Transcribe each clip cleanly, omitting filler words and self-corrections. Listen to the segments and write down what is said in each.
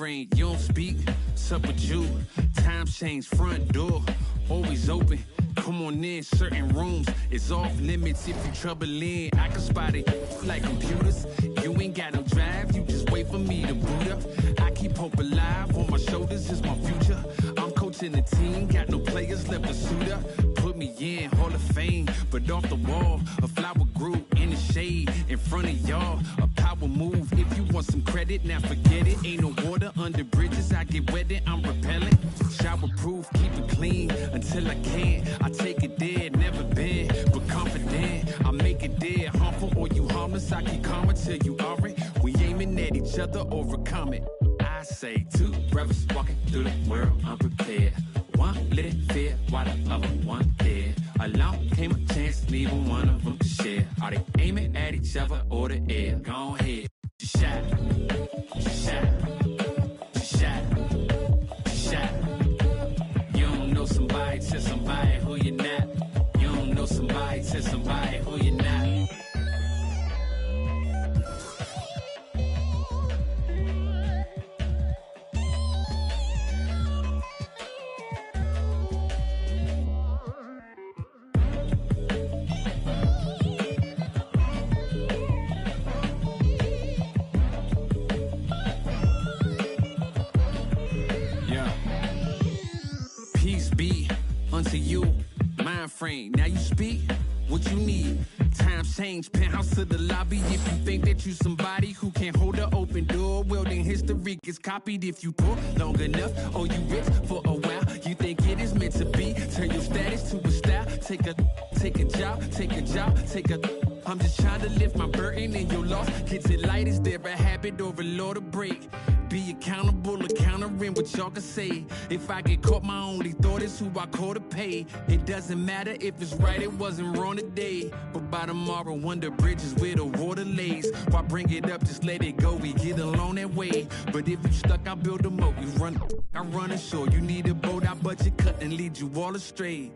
frame, you don't speak. What's up with you? Time change, front door, always open. Come on in, certain rooms is off limits. If you trouble in, I can spot it like computers. You ain't got no drive, you just wait for me to boot up. I keep hope alive, on my shoulders is my future. I'm coaching the team, got no players left to suit up. Put me in, Hall of Fame, but off the wall, a flower grew in the shade in front of y'all. A power move, if you want some credit, now forget it. Ain't no water under bridges, I get wetted, I'm repellent. Shower proof, keep it clean until I can. I take it there, never been, but confident. I make it there, harmful or you harmless. I keep calm until you are it. We aiming at each other, overcome it. I say two brothers walking through the world unprepared. One lit fear, while the other one dead. Along came a chance, neither one of them to share. Are they aiming at each other or the air? Go ahead, shot, shot, shot, shot. You don't know somebody, tell somebody who you're not. You don't know somebody, tell somebody who you're not. Unto you, mind frame. Now you speak what you need. Times change, penthouse to the lobby. If you think that you somebody who can't hold an open door, well then history gets copied. If you poor long enough, or you rich for a while, you think it is meant to be. Turn your status to a style. Take a job, take a job, take a. I'm just trying to lift my burden and your loss. Gets it light, is there a habit or a law to break? Be accountable, countering what y'all can say. If I get caught, my only thought is who I call to pay. It doesn't matter if it's right, it wasn't wrong today. But by tomorrow, wonder bridges where the water lays. Why bring it up, just let it go, we get along that way. But if you stuck, I build a moat. You run, I run ashore. You need a boat, I budget cut and lead you all astray.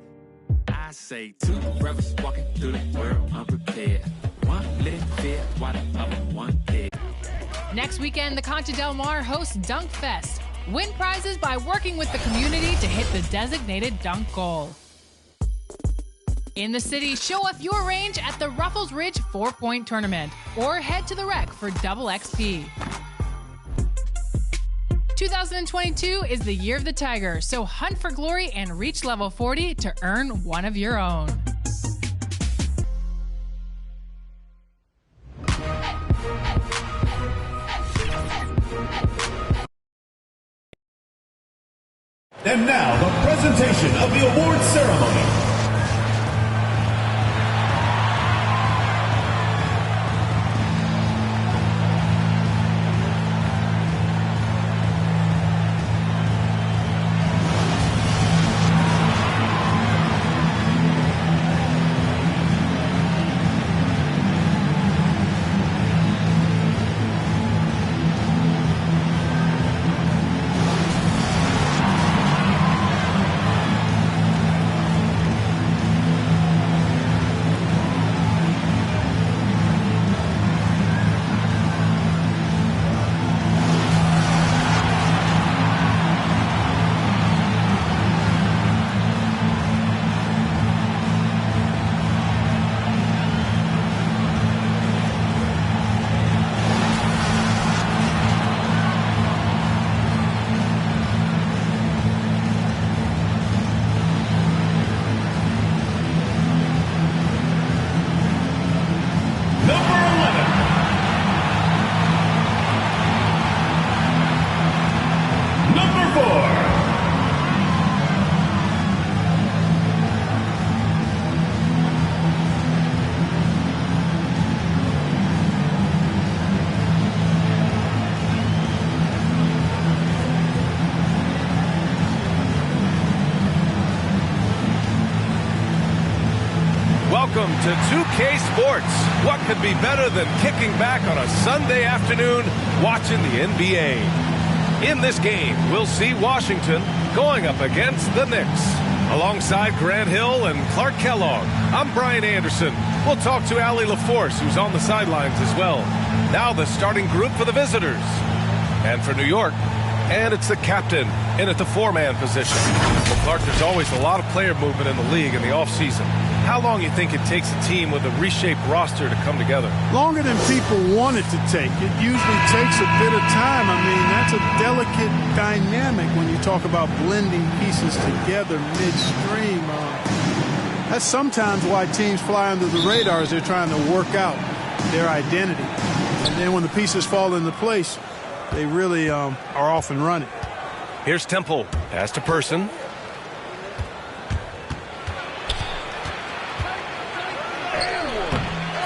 I say two brothers walking through the world unprepared. One lit fear, while the other one dead. Next weekend, the Concha Del Mar hosts Dunk Fest. Win prizes by working with the community to hit the designated dunk goal. In the city, show off your range at the Ruffles Ridge 4-Point Tournament or head to the Rec for double XP. 2022 is the year of the Tiger, so hunt for glory and reach level 40 to earn one of your own. And now, the presentation of the award ceremony. Welcome to 2K Sports. What could be better than kicking back on a Sunday afternoon watching the NBA? In this game, we'll see Washington going up against the Knicks. Alongside Grant Hill and Clark Kellogg, I'm Brian Anderson. We'll talk to Allie LaForce, who's on the sidelines as well. Now the starting group for the visitors. And for New York, And it's the captain in at the four-man position. Well, Clark, there's always a lot of player movement in the league in the offseason. How long do you think it takes a team with a reshaped roster to come together? Longer than people want it to take. It usually takes a bit of time. I mean, that's a delicate dynamic when you talk about blending pieces together midstream. That's sometimes why teams fly under the radar as they're trying to work out their identity. And then when the pieces fall into place, they really are off and running. Here's Temple. Pass to Person.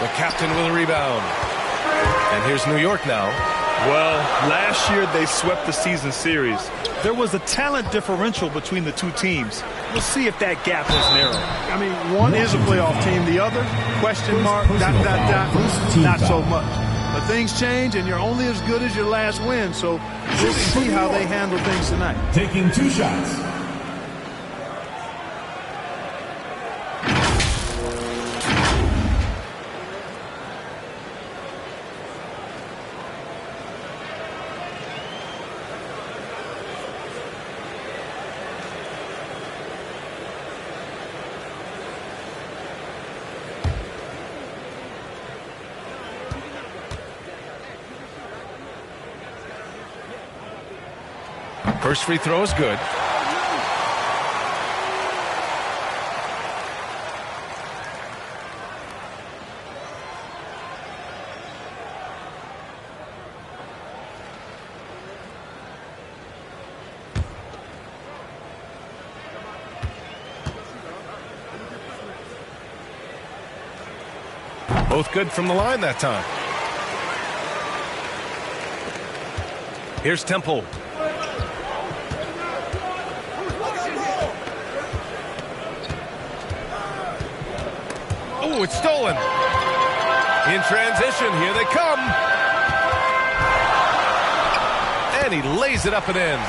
The captain with a rebound. And here's New York now. Well, last year they swept the season series. There was a talent differential between the two teams. We'll see if that gap is narrow. I mean, one is a playoff team. The other, question mark, ... not so much. But things change, and you're only as good as your last win. So we'll see how they handle things tonight. Taking 2 shots. First free throw is good. Both good from the line that time. Here's Temple. Oh, it's stolen. In transition, here they come. And he lays it up and in.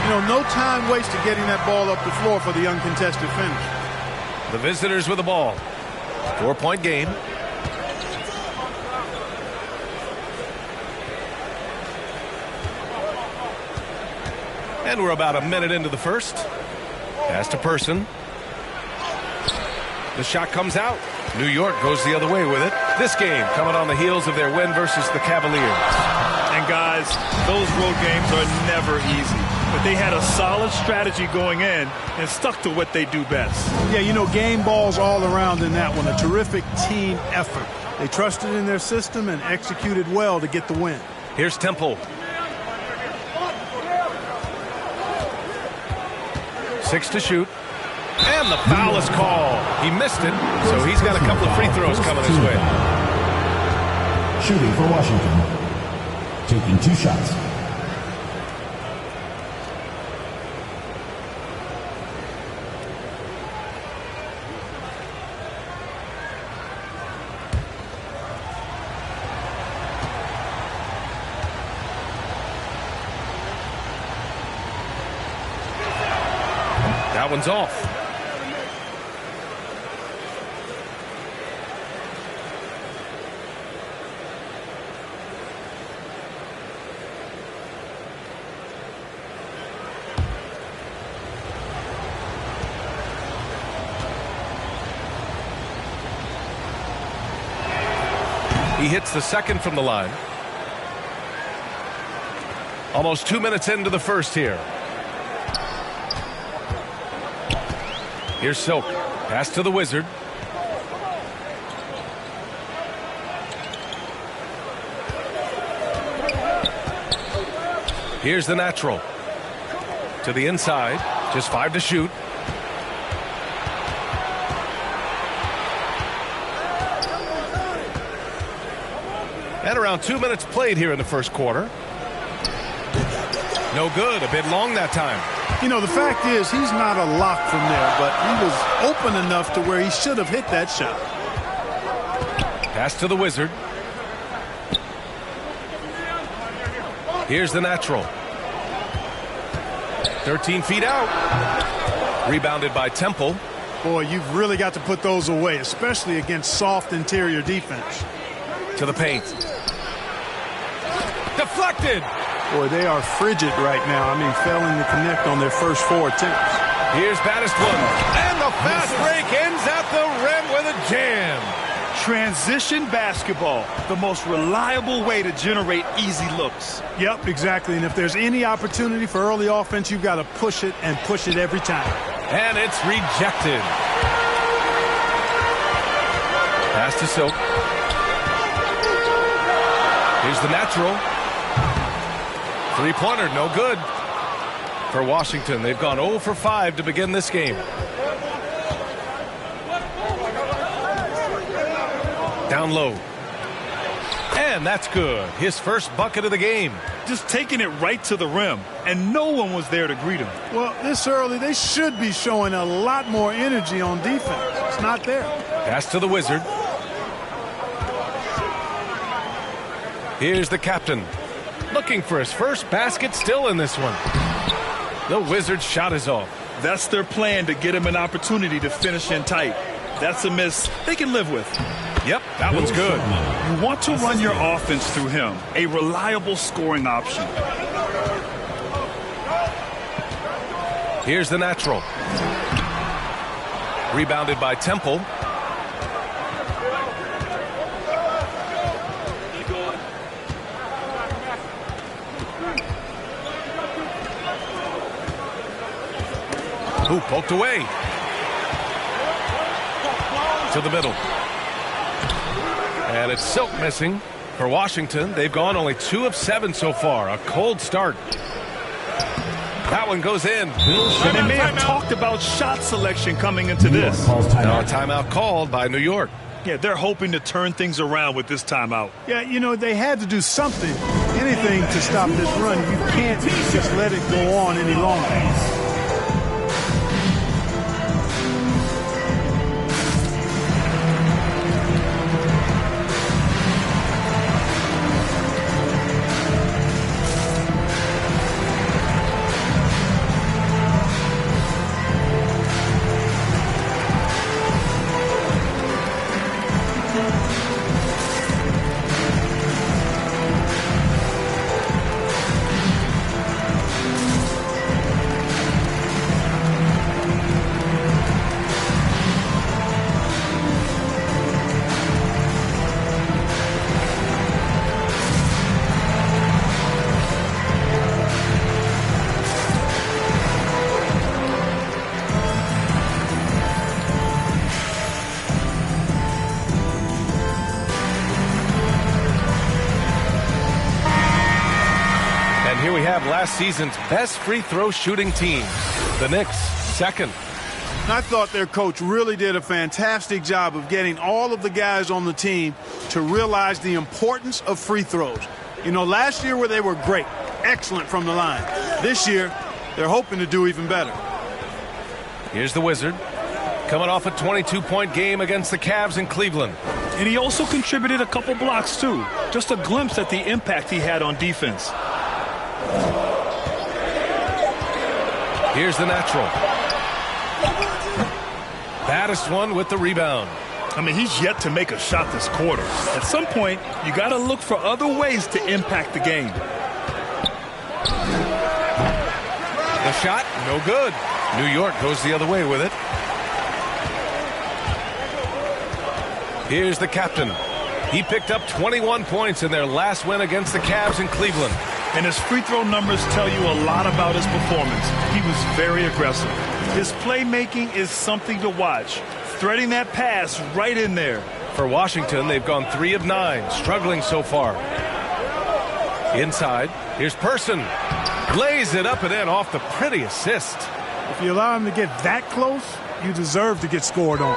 You know, no time wasted getting that ball up the floor for the uncontested finish. The visitors with the ball. 4-point game. And we're about a minute into the first. Pass to Person. The shot comes out. New York goes the other way with it. This game coming on the heels of their win versus the Cavaliers. And guys, those road games are never easy. But they had a solid strategy going in and stuck to what they do best. Yeah, you know, game balls all around in that one. A terrific team effort. They trusted in their system and executed well to get the win. Here's Temple. 6 to shoot. And the foul is called. He missed it, so he's got a couple of free throws coming his way. Shooting for Washington. Taking 2 shots. That one's off. He hits the second from the line. Almost 2 minutes into the first here. Here's Silk. Pass to the Wizard. Here's the natural. To the inside. Just 5 to shoot. And around 2 minutes played here in the first quarter. No good. A bit long that time. You know, the fact is he's not a lock from there, but he was open enough to where he should have hit that shot. Pass to the Wizard. Here's the natural. 13 feet out. Rebounded by Temple. Boy, you've really got to put those away, especially against soft interior defense. To the paint. Deflected. Boy, they are frigid right now. I mean, failing to connect on their first 4 attempts. Here's Baddest one. And the fast break ends at the rim with a jam. Transition basketball, the most reliable way to generate easy looks. Yep, exactly. And if there's any opportunity for early offense, you've got to push it and push it every time. And it's rejected. Pass to Silk. Here's the natural. Three-pointer, no good. For Washington, they've gone 0 for 5 to begin this game. Down low. And that's good. His first bucket of the game. Just taking it right to the rim, and no one was there to greet him. Well, this early, they should be showing a lot more energy on defense. It's not there. Pass to the Wizard. Here's the captain. Looking for his first basket, still in this one. The Wizard's shot is off. That's their plan, to get him an opportunity to finish in tight. That's a miss they can live with. Yep, that one's good. You want to run your offense through him, a reliable scoring option. Here's the natural. Rebounded by Temple. Ooh, poked away. To the middle. And it's Silk missing for Washington. They've gone only 2 of 7 so far. A cold start. That one goes in. And they may have talked about shot selection coming into this. Now a timeout called by New York. Yeah, they're hoping to turn things around with this timeout. Yeah, you know, they had to do something, anything to stop this run. You can't just let it go on any longer. Here we have last season's best free throw shooting team, the Knicks, second. I thought their coach really did a fantastic job of getting all of the guys on the team to realize the importance of free throws. You know, last year where they were great, excellent from the line. This year, they're hoping to do even better. Here's the Wizard, coming off a 22-point game against the Cavs in Cleveland. And he also contributed a couple blocks, too. Just a glimpse at the impact he had on defense. Here's the natural. Baddest one with the rebound. I mean, he's yet to make a shot this quarter. At some point, you got to look for other ways to impact the game. The shot, no good. New York goes the other way with it. Here's the captain. He picked up 21 points in their last win against the Cavs in Cleveland. And his free throw numbers tell you a lot about his performance. He was very aggressive. His playmaking is something to watch. Threading that pass right in there. For Washington, they've gone 3 of 9, struggling so far. Inside, here's Person. Lays it up and in off the pretty assist. If you allow him to get that close, you deserve to get scored on.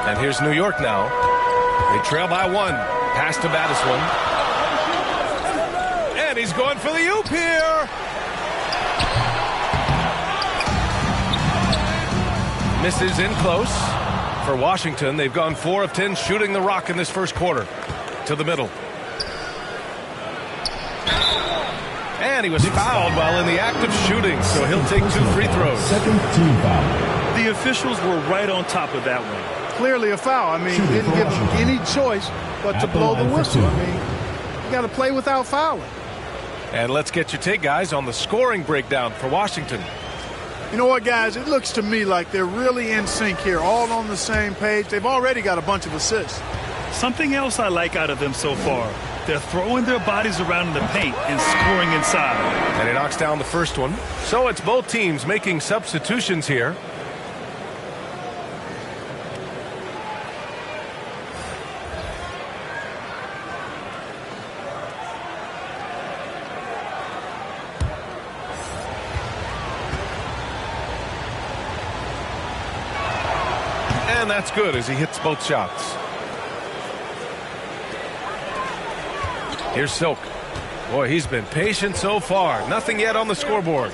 And here's New York now. They trail by 1. Pass to Baddest one. And he's going for the oop here. Misses in close. For Washington, they've gone 4 of 10 shooting the rock in this first quarter. To the middle. And he was fouled while in the act of shooting, so he'll take 2 free throws. Second team foul. The officials were right on top of that one. Clearly a foul. I mean, didn't give him any choice but to blow the whistle. I mean, you got to play without fouling. And let's get your take, guys, on the scoring breakdown for Washington. You know what, guys? It looks to me like they're really in sync here, all on the same page. They've already got a bunch of assists. Something else I like out of them so far. They're throwing their bodies around in the paint and scoring inside. And he knocks down the first one. So it's both teams making substitutions here. And that's good as he hits both shots. Here's Silk. Boy, he's been patient so far. Nothing yet on the scoreboard.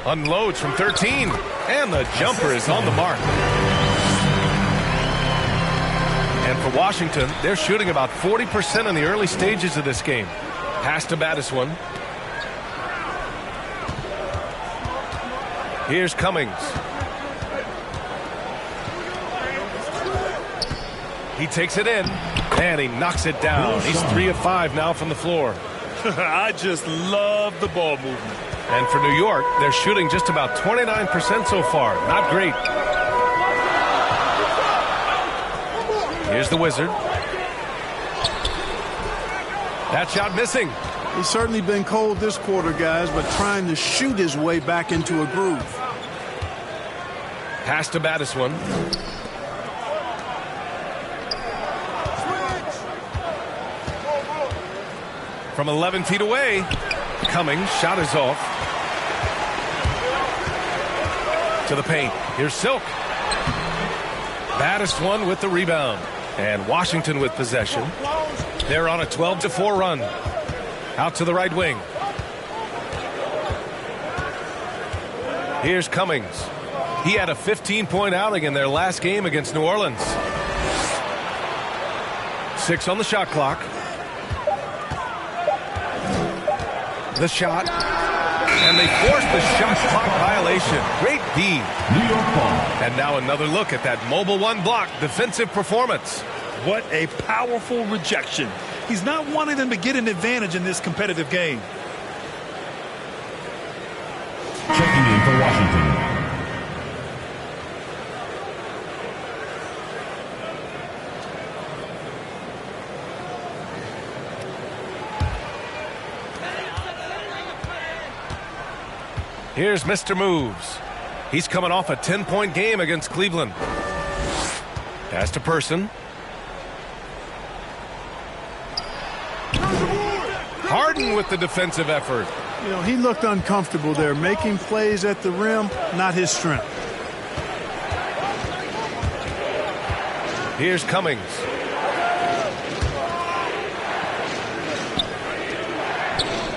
Unloads from 13. And the jumper is on the mark. And for Washington, they're shooting about 40% in the early stages of this game. Pass to Battiswan. Here's Cummings. He takes it in, and he knocks it down. He's 3 of 5 now from the floor. I just love the ball movement. And for New York, they're shooting just about 29% so far. Not great. Here's the Wizard. That shot missing. He's certainly been cold this quarter, guys, but trying to shoot his way back into a groove. Pass to Battiswan. From 11 feet away, Cummings, shot is off. To the paint. Here's Silk. Battiswan with the rebound. And Washington with possession. They're on a 12-4 run. Out to the right wing. Here's Cummings. He had a 15-point outing in their last game against New Orleans. 6 on the shot clock. The shot, and they forced the shot clock violation. Great D. New York ball. And now another look at that mobile one block defensive performance. What a powerful rejection. He's not wanting them to get an advantage in this competitive game. Checking in for Washington. Here's Mr. Moves. He's coming off a 10-point game against Cleveland. Pass to Person. Harden with the defensive effort. You know, he looked uncomfortable there, making plays at the rim, not his strength. Here's Cummings.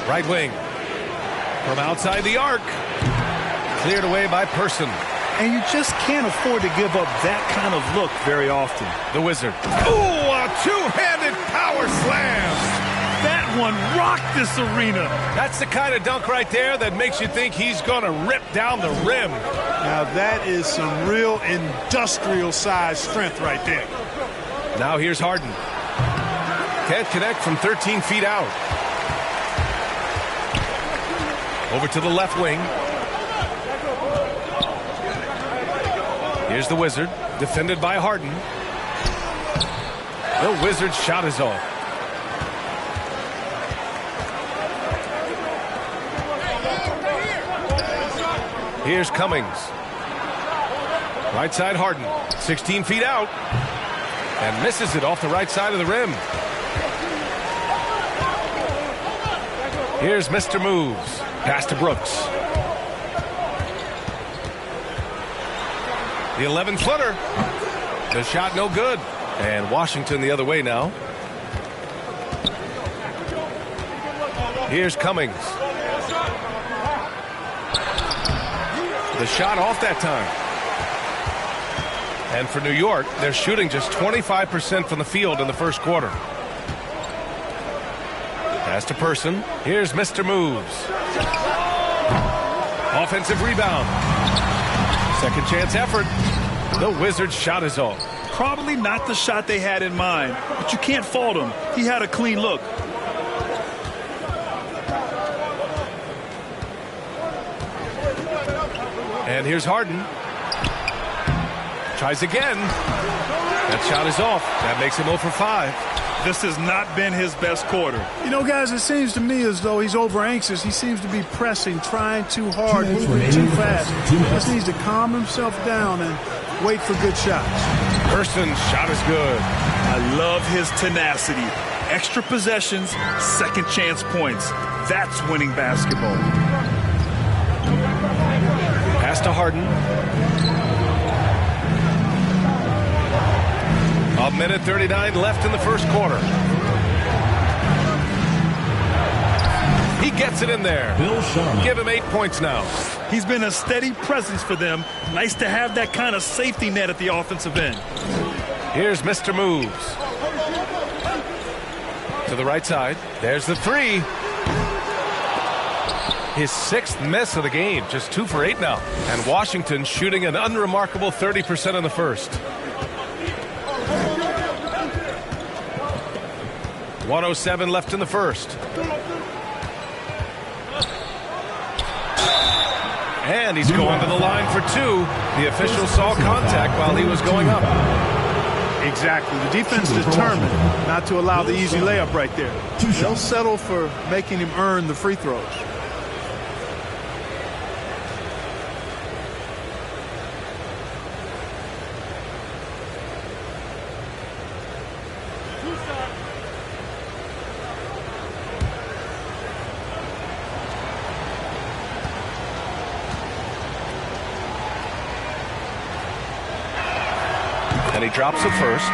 Right wing. From outside the arc. Cleared away by Person. And you just can't afford to give up that kind of look very often. The Wizard. Ooh, a two-handed power slam. That one rocked this arena. That's the kind of dunk right there that makes you think he's going to rip down the rim. Now that is some real industrial size strength right there. Now here's Harden. Can't connect from 13 feet out. Over to the left wing. Here's the Wizard, defended by Harden. The Wizard's shot is off. Here's Cummings. Right side Harden, 16 feet out. And misses it off the right side of the rim. Here's Mr. Moves. Pass to Brooks. The 11-footer. The shot no good. And Washington the other way now. Here's Cummings. The shot off that time. And for New York, they're shooting just 25% from the field in the first quarter. Pass to Person. Here's Mr. Moves. Offensive rebound. Second chance effort. The Wizards' shot is off. Probably not the shot they had in mind, but you can't fault him. He had a clean look. And here's Harden. Tries again. That shot is off. That makes him 0 for 5. This has not been his best quarter. You know, guys, it seems to me as though he's over anxious. He seems to be pressing, trying too hard, moving too fast. He just needs to calm himself down and wait for good shots. Hurston's shot is good. I love his tenacity. Extra possessions, second chance points. That's winning basketball. Pass to Harden. A minute 39 left in the first quarter. He gets it in there. Give him 8 points now. He's been a steady presence for them. Nice to have that kind of safety net at the offensive end. Here's Mr. Moves. To the right side. There's the three. His 6th miss of the game. Just 2 for 8 now. And Washington shooting an unremarkable 30% in the first. 1:07 left in the first. And he's going to the line for 2. The official saw contact while he was going up. Exactly. The defense determined not to allow the easy layup right there. They'll settle for making him earn the free throws. And he drops it first.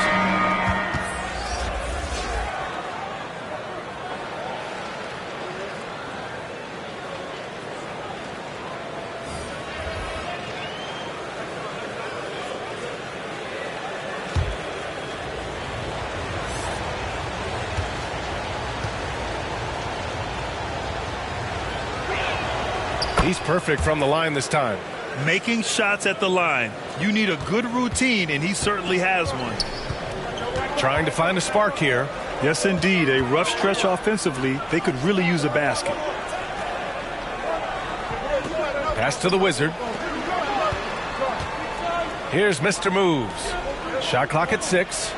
He's perfect from the line this time. Making shots at the line. You need a good routine, and he certainly has one. Trying to find a spark here. Yes, indeed. A rough stretch offensively. They could really use a basket. Pass to the Wizard. Here's Mr. Moves. Shot clock at 6.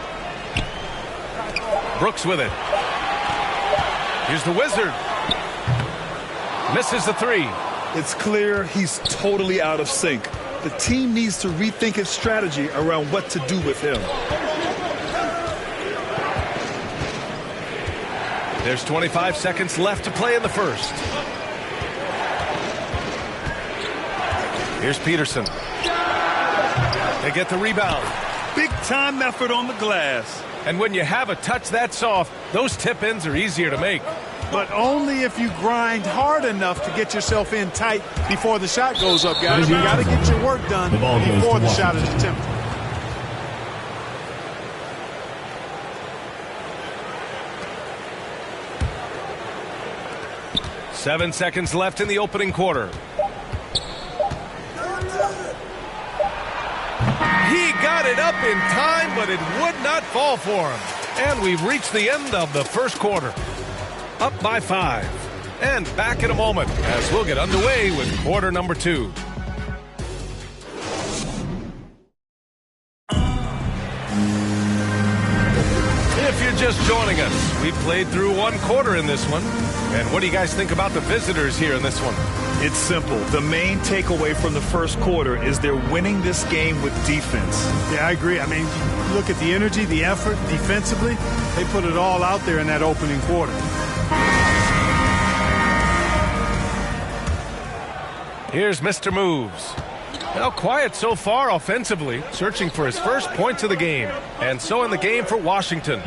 Brooks with it. Here's the Wizard. Misses the 3. It's clear he's totally out of sync. The team needs to rethink its strategy around what to do with him. There's 25 seconds left to play in the first. Here's Peterson. They get the rebound. Big time effort on the glass. And when you have a touch that soft, those tip-ins are easier to make. But only if you grind hard enough to get yourself in tight before the shot goes up, guys. You got to get your work done before the shot is attempted. Seven seconds left in the opening quarter. He got it up in time, but it would not fall for him. And we've reached the end of the first quarter. Up by 5. And back in a moment as we'll get underway with quarter number 2. If you're just joining us, we played through one quarter in this one. And what do you guys think about the visitors here in this one? It's simple. The main takeaway from the first quarter is they're winning this game with defense. Yeah, I agree. I mean, look at the energy, the effort defensively. They put it all out there in that opening quarter. Here's Mr. Moves. Well, quiet so far offensively, searching for his first points of the game. And so in the game for Washington.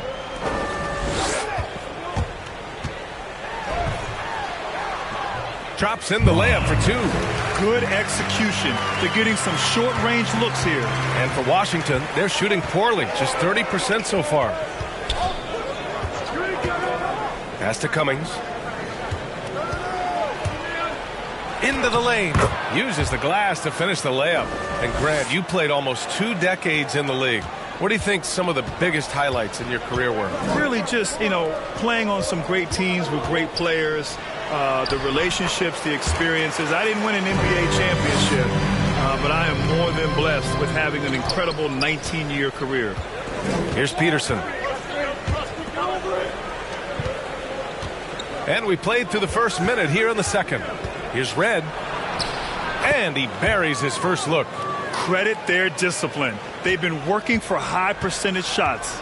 Drops in the layup for 2. Good execution. They're getting some short-range looks here. And for Washington, they're shooting poorly, just 30% so far. Pass to Cummings. Into the lane. Uses the glass to finish the layup. And Grant, you played almost 2 decades in the league. What do you think some of the biggest highlights in your career were? Really just, playing on some great teams with great players, the relationships, the experiences. I didn't win an NBA championship, but I am more than blessed with having an incredible 19-year career. Here's Peterson. And we played through the first minute here in the second. Here's Red. And he buries his first look. Credit their discipline. They've been working for high percentage shots.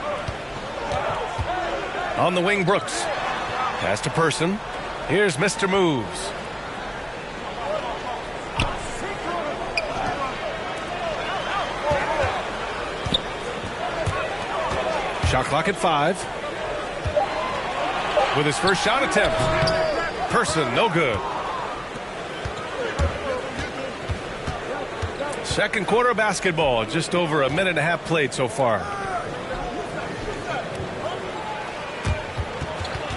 On the wing, Brooks. Pass to Person. Here's Mr. Moves. Shot clock at 5. With his first shot attempt. Person, no good. Second quarter of basketball. Just over a minute and a half played so far.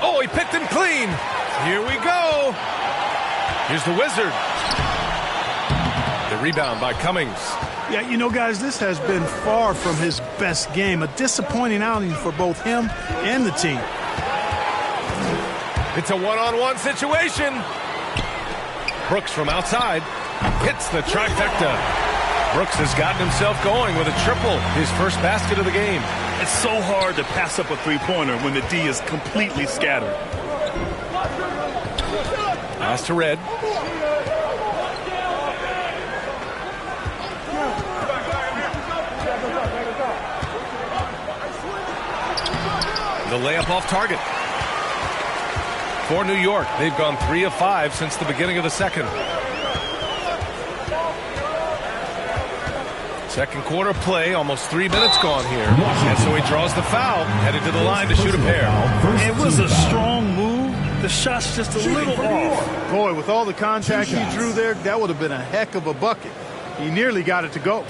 Oh, he picked him clean. Here we go. Here's the Wizard. The rebound by Cummings. Yeah, you know, guys, this has been far from his best game. A disappointing outing for both him and the team. It's a one-on-one situation. Brooks from outside hits the trifecta. Brooks has gotten himself going with a triple, his first basket of the game. It's so hard to pass up a three-pointer when the D is completely scattered. Pass to Red. The layup off target. For New York, they've gone 3 of 5 since the beginning of the second. Second quarter play, almost 3 minutes gone here. And so he draws the foul, headed to the line to shoot a pair. It was a strong move. The shot's just a little off. Boy, with all the contact he drew there, that would have been a heck of a bucket. He nearly got it to go.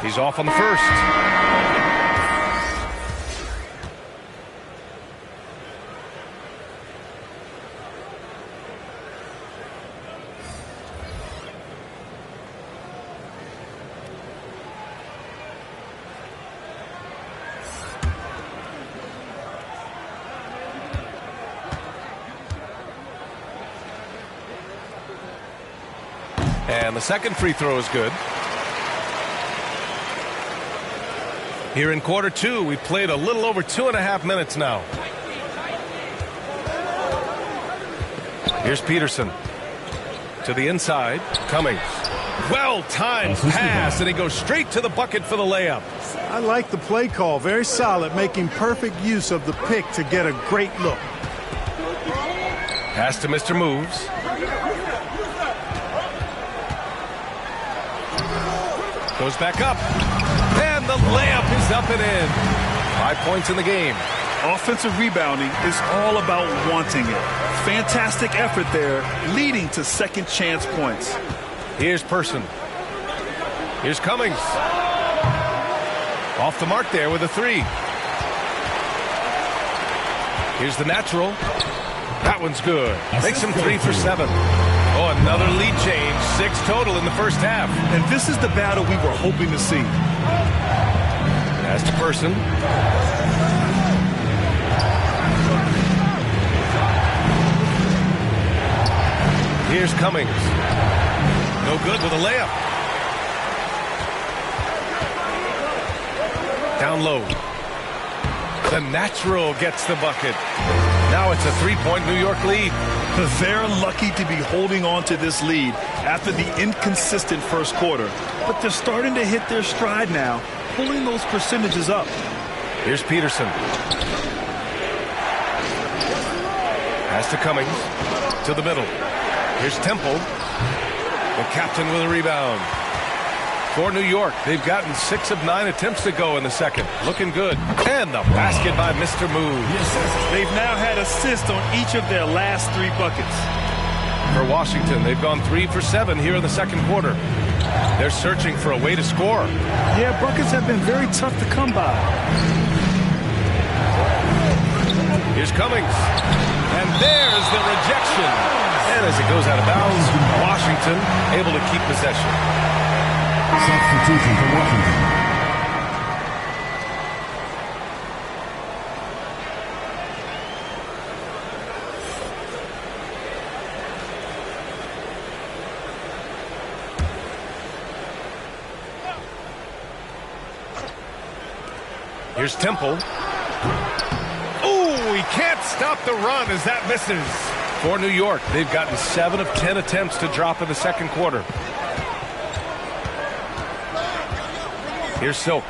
He's off on the first. And the second free throw is good. Here in quarter 2, we played a little over 2.5 minutes now. Here's Peterson. To the inside. Cummings. Well-timed pass, and he goes straight to the bucket for the layup. I like the play call. Very solid, making perfect use of the pick to get a great look. Pass to Mr. Moves. Goes back up. And the layup is up and in. 5 points in the game. Offensive rebounding is all about wanting it. Fantastic effort there, leading to second chance points. Here's Person. Here's Cummings. Off the mark there with a 3. Here's the natural. That one's good. Makes him 3 for 7. Oh, another lead change. 6 total in the first half. And this is the battle we were hoping to see. Pass to Person. Here's Cummings. No good with a layup. Down low. The natural gets the bucket. Now it's a 3-point New York lead. They're lucky to be holding on to this lead after the inconsistent first quarter. But they're starting to hit their stride now, pulling those percentages up. Here's Peterson. Pass to Cummings. To the middle. Here's Temple. The captain with a rebound. For New York, they've gotten 6 of 9 attempts to go in the second. Looking good. And the basket by Mr. Moves. They've now had assists on each of their last 3 buckets. For Washington, they've gone 3 for 7 here in the second quarter. They're searching for a way to score. Yeah, buckets have been very tough to come by. Here's Cummings. And there's the rejection. And as it goes out of bounds, Washington able to keep possession. Substitution for Washington. Here's Temple. Oh, he can't stop the run as that misses. For New York, they've gotten 7 of 10 attempts to drop in the second quarter. Here's Silk.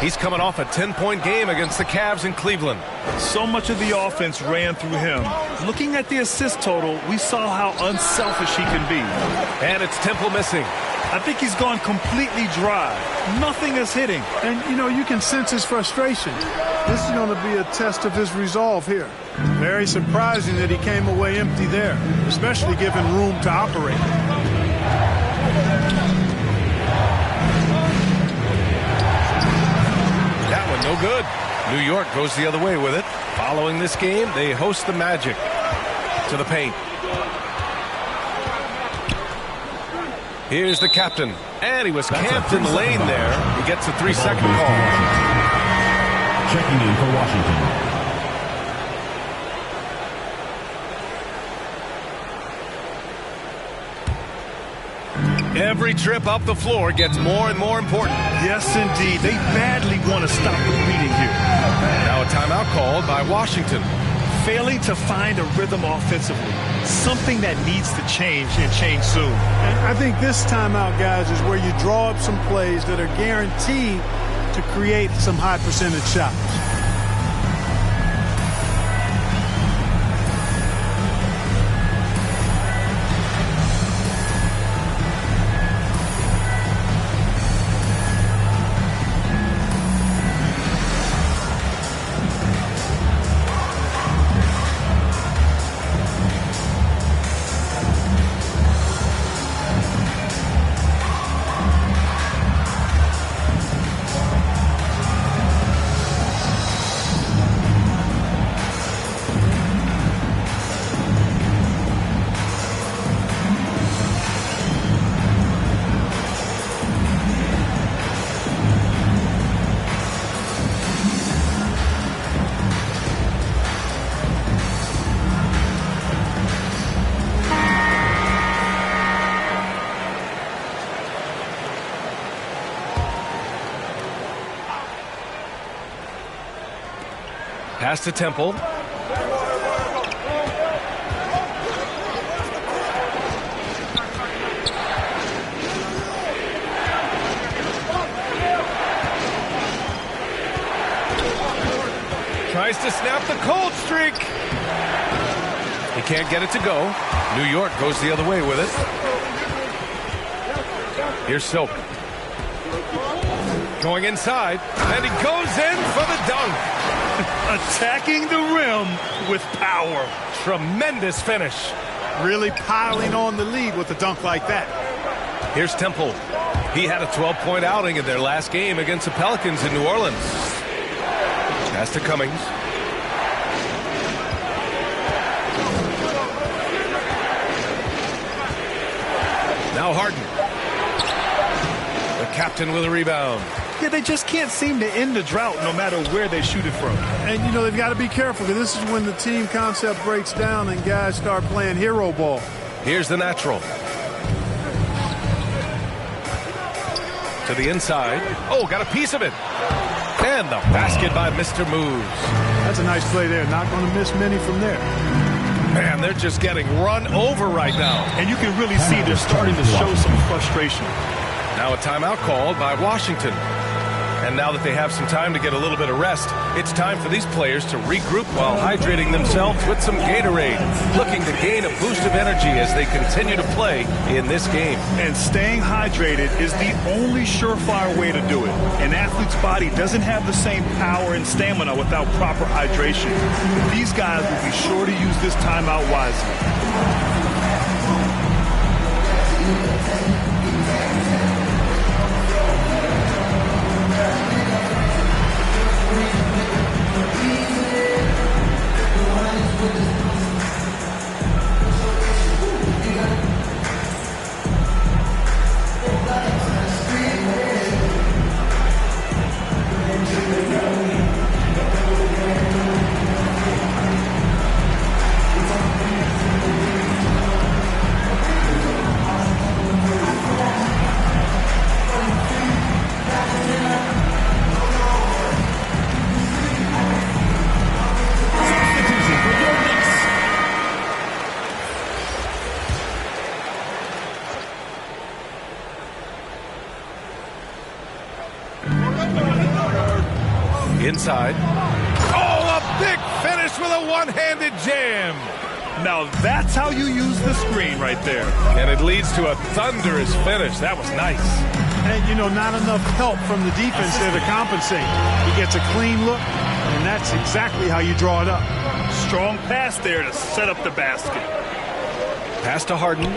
He's coming off a 10-point game against the Cavs in Cleveland. So much of the offense ran through him. Looking at the assist total, we saw how unselfish he can be. And it's Temple missing. I think he's gone completely dry. Nothing is hitting. And, you know, you can sense his frustration. This is going to be a test of his resolve here. Very surprising that he came away empty there, especially given room to operate. That one no good. New York goes the other way with it. Following this game, they host the Magic to the paint. Here's the captain, and he was camped in the lane there. He gets a 3-second call. Checking in for Washington. Every trip up the floor gets more and more important. Yes, indeed. They badly want to stop the bleeding here. Now a timeout called by Washington. Failing to find a rhythm offensively. Something that needs to change and change soon. And I think this timeout, guys, is where you draw up some plays that are guaranteed to create some high percentage shots. Pass to Temple. Tries to snap the cold streak. He can't get it to go. New York goes the other way with it. Here's Silk. Going inside, and he goes in for the dunk. Attacking the rim with power. Tremendous finish. Really piling on the lead with a dunk like that. Here's Temple. He had a 12-point outing in their last game against the Pelicans in New Orleans. Pass to Cummings. Now Harden. The captain with a rebound. Yeah, they just can't seem to end the drought no matter where they shoot it from. And, you know, they've got to be careful because this is when the team concept breaks down and guys start playing hero ball. Here's the natural. To the inside. Oh, got a piece of it. And the basket by Mr. Moves. That's a nice play there. Not going to miss many from there. Man, they're just getting run over right now. And you can really see they're starting to show some frustration. Now a timeout called by Washington. And now that they have some time to get a little bit of rest, it's time for these players to regroup while hydrating themselves with some Gatorade, looking to gain a boost of energy as they continue to play in this game. And staying hydrated is the only surefire way to do it. An athlete's body doesn't have the same power and stamina without proper hydration. These guys will be sure to use this timeout wisely. Inside. Oh, a big finish with a one-handed jam. Now that's how you use the screen right there. And it leads to a thunderous finish. That was nice. And, you know, not enough help from the defense there to compensate. He gets a clean look, and that's exactly how you draw it up. Strong pass there to set up the basket. Pass to Harden.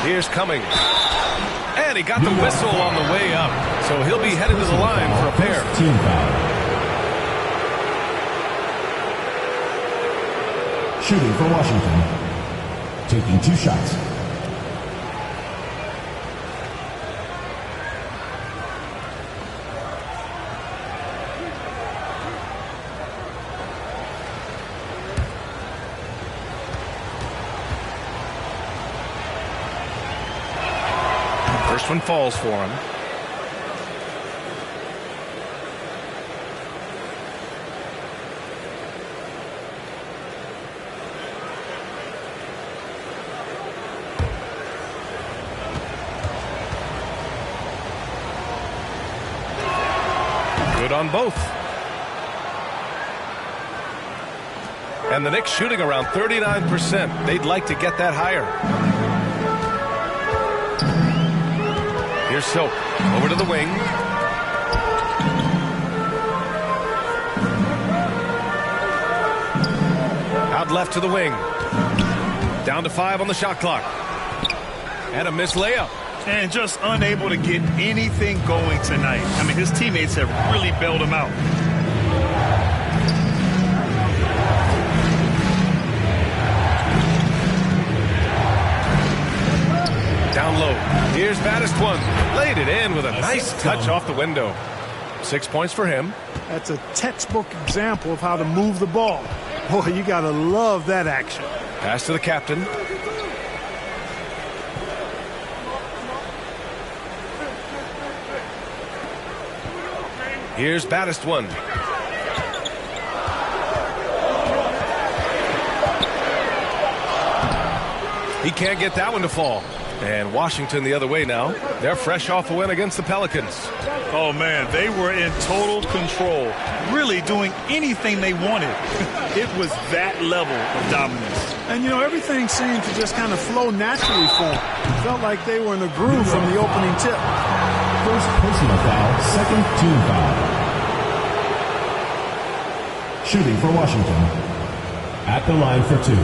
Here's Cummings. And he got the whistle on the way up. So he'll be headed to the line for a pair. Team foul. Shooting for Washington. Taking 2 shots. First one falls for him. Good on both. And the Knicks shooting around 39%. They'd like to get that higher. Here's Silk. Over to the wing. Out left to the wing. Down to 5 on the shot clock. And a missed layup. And just unable to get anything going tonight. I mean, his teammates have really bailed him out. Down low. Here's baddest one. Laid it in with a nice touch off the window. 6 points for him. That's a textbook example of how to move the ball. Boy, you got to love that action. Pass to the captain. Here's baddest one. He can't get that one to fall. And Washington the other way now. They're fresh off a win against the Pelicans. Oh, man, they were in total control, really doing anything they wanted. It was that level of dominance. And, you know, everything seemed to just kind of flow naturally for them. Felt like they were in a groove from the opening tip. First personal foul, second team foul. Shooting for Washington. At the line for 2.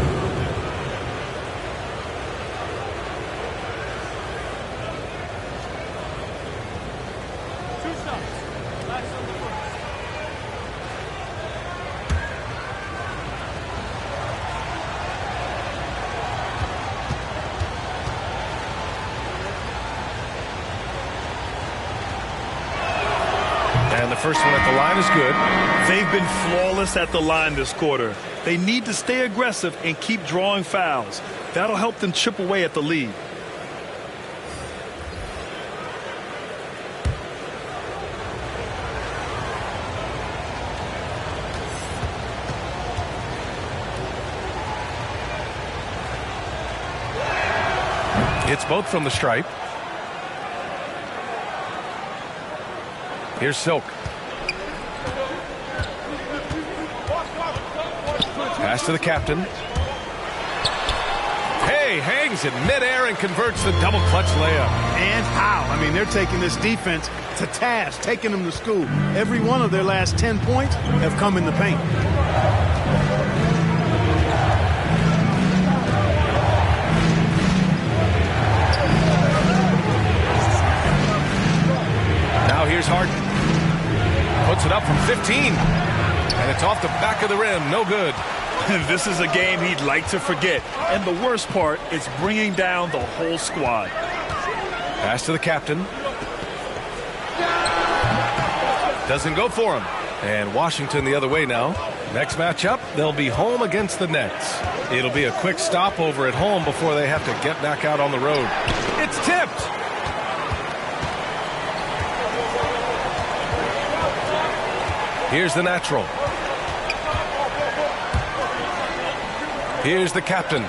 First one at the line is good. They've been flawless at the line this quarter. They need to stay aggressive and keep drawing fouls. That'll help them chip away at the lead. It's both from the stripe. Here's Silk. Pass to the captain. Hey, hangs in midair and converts the double clutch layup. And how? I mean, they're taking this defense to task, taking them to school. Every one of their last 10 points have come in the paint. Now here's Harden. Puts it up from 15. And it's off the back of the rim. No good. This is a game he'd like to forget. And the worst part is bringing down the whole squad. Pass to the captain. Doesn't go for him. And Washington the other way now. Next matchup, they'll be home against the Nets. It'll be a quick stopover at home before they have to get back out on the road. It's tipped. Here's the natural. Here's the captain.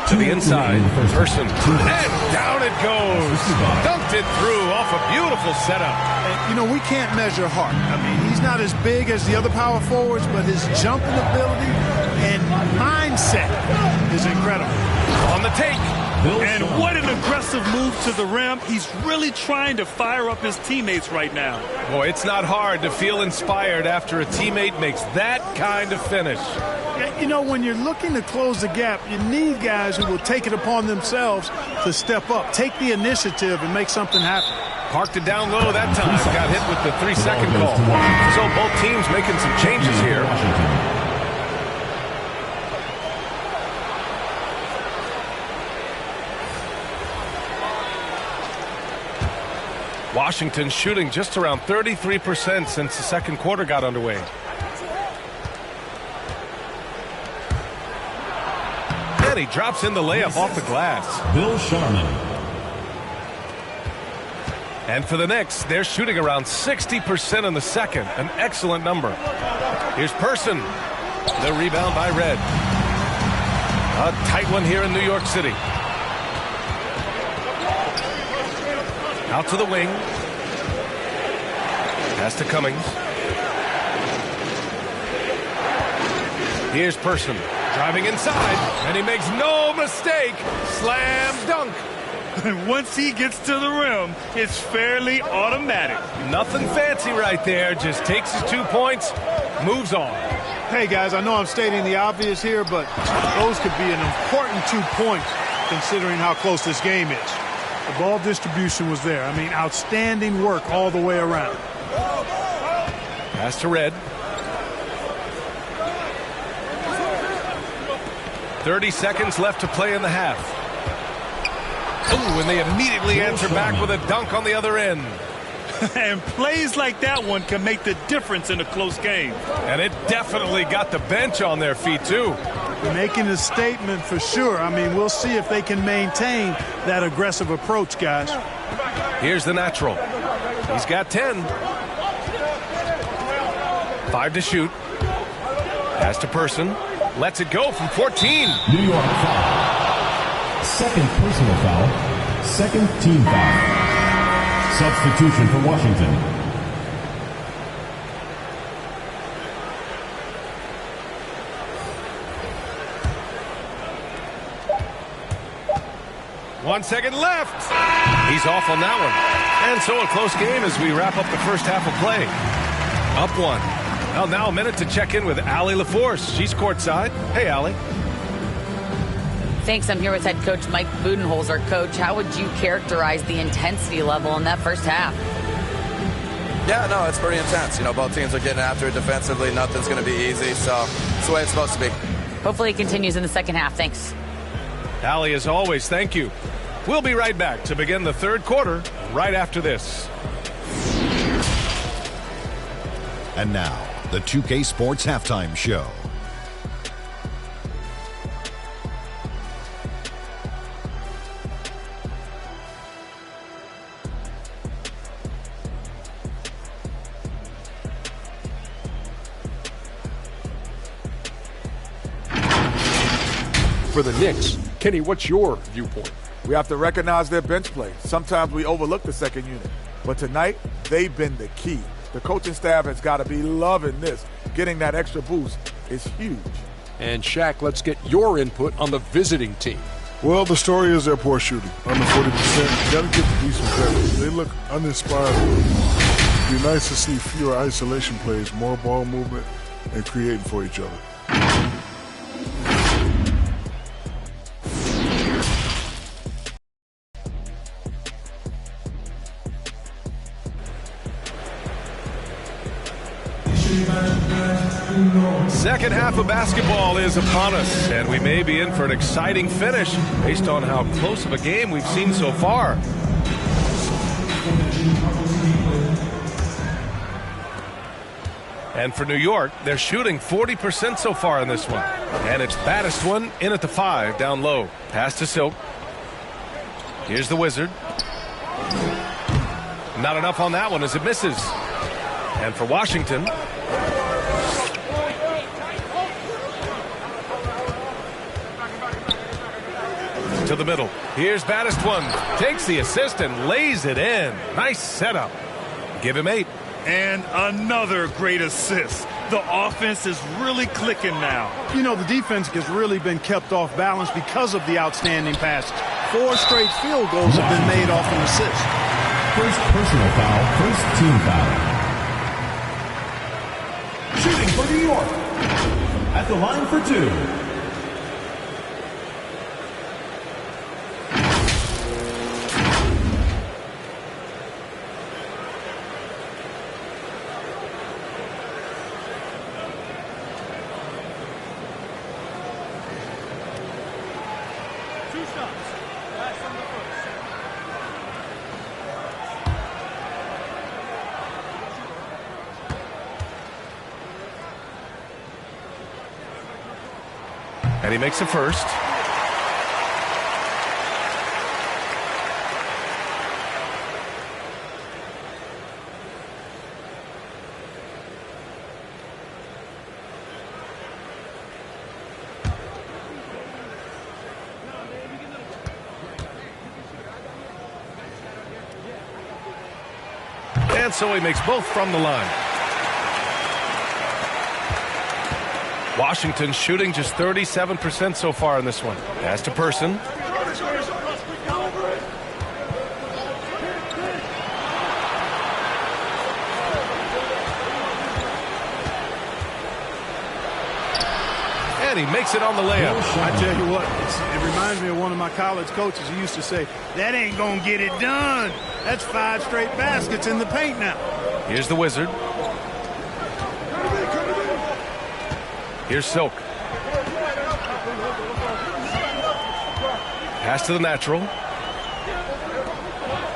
To the inside, Person, and down it goes. Dunked it through off a beautiful setup. And, you know, we can't measure heart. I mean, he's not as big as the other power forwards, but his jumping ability and mindset is incredible. On the take. And what an aggressive move to the rim. He's really trying to fire up his teammates right now. Boy, it's not hard to feel inspired after a teammate makes that kind of finish. You know, when you're looking to close the gap, you need guys who will take it upon themselves to step up, take the initiative, and make something happen. Parked it down low that time. Got hit with the 3-second call. So both teams making some changes here. Washington shooting just around 33% since the second quarter got underway. And he drops in the layup off the glass. Bill Sharman. And for the Knicks, they're shooting around 60% in the second. An excellent number. Here's Person. The rebound by Red. A tight one here in New York City. Out to the wing. Pass to Cummings. Here's Person. Driving inside. And he makes no mistake. Slam dunk. Once he gets to the rim, it's fairly automatic. Nothing fancy right there. Just takes his 2 points. Moves on. Hey, guys, I know I'm stating the obvious here, but those could be an important 2 points considering how close this game is. The ball distribution was there. I mean, outstanding work all the way around. Pass to Red. 30 seconds left to play in the half. Ooh, and they immediately answer back with a dunk on the other end. And plays like that one can make the difference in a close game. And it definitely got the bench on their feet, too. Making a statement for sure. I mean, we'll see if they can maintain that aggressive approach, guys. Here's the natural. He's got 10. 5 to shoot. Pass to Person. Lets it go from 14. New York foul. Second personal foul. Second team foul. Substitution for Washington. One second left. He's off on that one. And so a close game as we wrap up the first half of play. Up one. Well, now a minute to check in with Allie LaForce. She's courtside. Hey, Allie. Thanks. I'm here with head coach Mike Budenholzer. Coach, how would you characterize the intensity level in that first half? Yeah, no, it's pretty intense. You know, both teams are getting after it defensively. Nothing's going to be easy, so it's the way it's supposed to be. Hopefully it continues in the second half. Thanks. Allie, as always, thank you. We'll be right back to begin the third quarter right after this. And now, the 2K Sports Halftime Show. For the Knicks, Kenny, what's your viewpoint? We have to recognize their bench play. Sometimes we overlook the second unit. But tonight, they've been the key. The coaching staff has got to be loving this. Getting that extra boost is huge. And Shaq, let's get your input on the visiting team. Well, the story is their poor shooting. Under 40%. Got to give the decent credit. They look uninspired. It'd be nice to see fewer isolation plays, more ball movement, and creating for each other. Second half of basketball is upon us, and we may be in for an exciting finish based on how close of a game we've seen so far. And for New York, they're shooting 40% so far in this one. And it's baddest one in at the 5, down low. Pass to Silk. Here's the Wizard. Not enough on that one as it misses. And for Washington, To the middle. Here's baddest one. Takes the assist and lays it in. Nice setup. Give him 8. And another great assist. The offense is really clicking now. You know, the defense has really been kept off balance because of the outstanding passes. 4 straight field goals have been made off an assist. First personal foul, first team foul. Shooting for New York. At the line for 2. And he makes a first. And so he makes both from the line. Washington shooting just 37% so far in this one. Pass to Person. And he makes it on the layup. I tell you what, it reminds me of one of my college coaches who used to say, that ain't gonna get it done. That's 5 straight baskets in the paint now. Here's the Wizard. Here's Silk. Pass to the natural.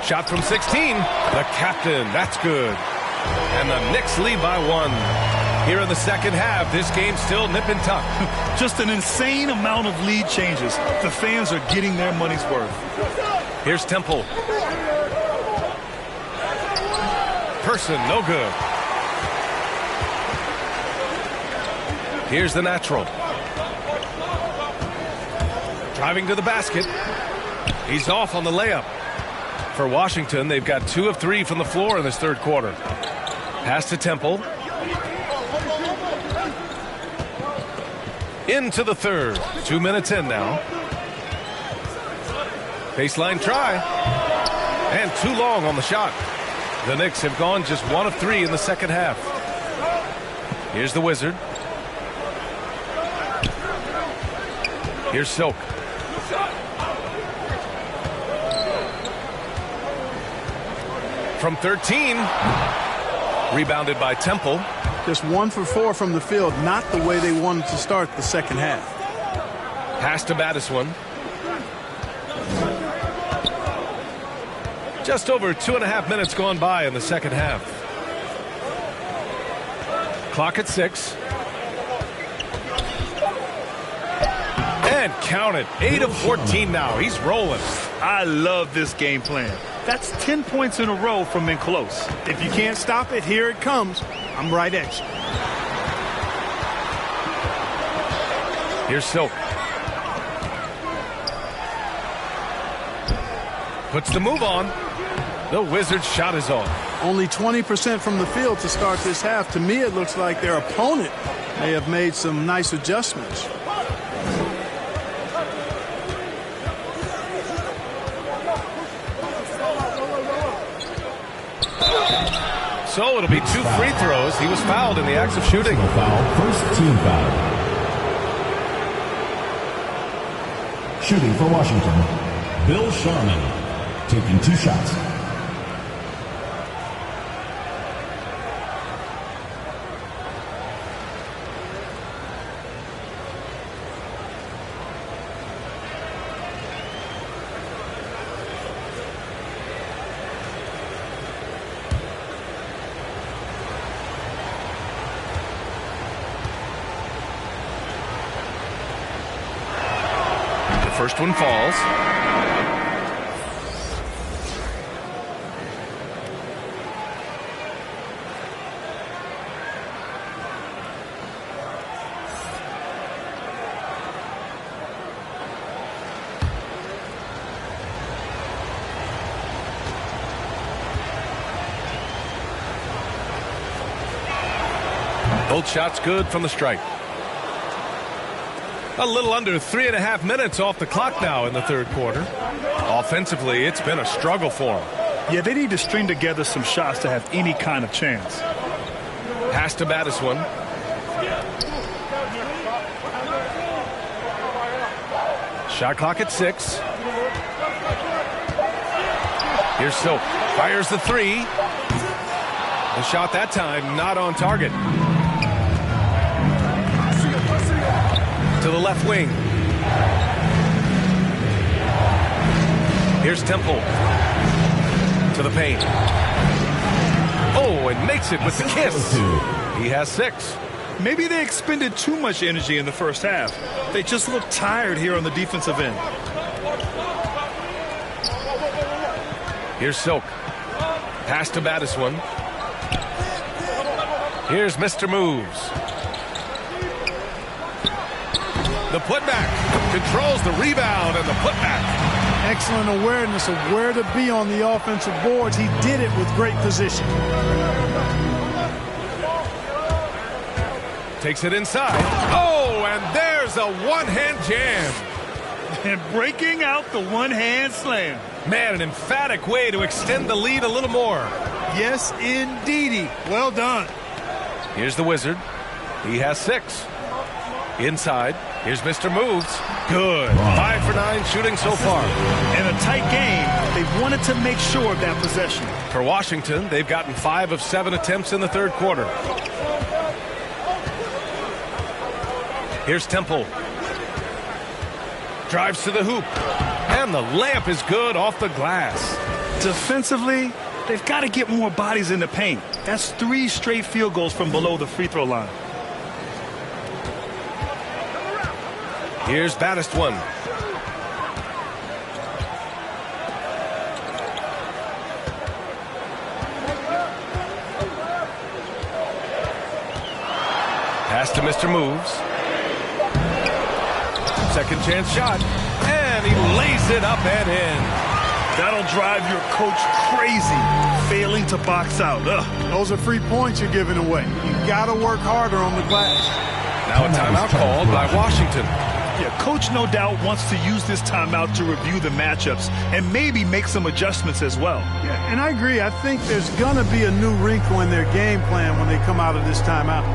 Shot from 16. The captain. That's good. And the Knicks lead by 1. Here in the second half, this game still nip and tuck. Just an insane amount of lead changes. The fans are getting their money's worth. Here's Temple. Person, no good. Here's the natural. Driving to the basket. He's off on the layup. For Washington, they've got 2 of 3 from the floor in this third quarter. Pass to Temple. Into the third. 2 minutes in now. Baseline try. And too long on the shot. The Knicks have gone just 1 of 3 in the second half. Here's the Wizard. Here's Silk. From 13. Rebounded by Temple. Just 1 for 4 from the field, not the way they wanted to start the second half. Pass to Baddest one. Just over 2.5 minutes gone by in the second half. Clock at 6. And count it. 8 of 14 now. He's rolling. I love this game plan. That's 10 points in a row from in close. If you can't stop it, here it comes. I'm right at you. Here's Silk. Puts the move on. The Wizards' shot is off. Only 20% from the field to start this half. To me, it looks like their opponent may have made some nice adjustments. So it'll be 2 free throws. He was fouled in the act of shooting. Foul, first team foul. Shooting for Washington, Bill Sharman, taking 2 shots. First one falls. Both shots good from the stripe. A little under 3.5 minutes off the clock now in the third quarter. Offensively, it's been a struggle for them. Yeah, they need to string together some shots to have any kind of chance. Pass to Battiswan. Shot clock at 6. Here's Silk. Fires the 3. The shot that time not on target. To the left wing. Here's Temple. To the paint. Oh, and makes it with the kiss. He has 6. Maybe they expended too much energy in the first half. They just look tired here on the defensive end. Here's Silk. Pass to Battiswan. Here's Mr. Moves. The putback. Controls the rebound and the putback. Excellent awareness of where to be on the offensive boards. He did it with great position. Takes it inside. Oh, and there's a one-hand jam. And breaking out the one-hand slam. Man, an emphatic way to extend the lead a little more. Yes, indeedy. Well done. Here's the Wizard. He has 6. Inside. Here's Mr. Moves. Good. 5 for 9 shooting so far. In a tight game, they wanted to make sure of that possession. For Washington, they've gotten 5 of 7 attempts in the third quarter. Here's Temple. Drives to the hoop. And the layup is good off the glass. Defensively, they've got to get more bodies in the paint. That's 3 straight field goals from below the free throw line. Here's Battiswan. Pass to Mr. Moves. Second chance shot. And he lays it up and in. That'll drive your coach crazy, failing to box out. Ugh. Those are free points you're giving away. You got to work harder on the glass. Now a timeout called by Washington. Yeah, coach no doubt wants to use this timeout to review the matchups and maybe make some adjustments as well. Yeah, and I agree. I think there's going to be a new wrinkle in their game plan when they come out of this timeout.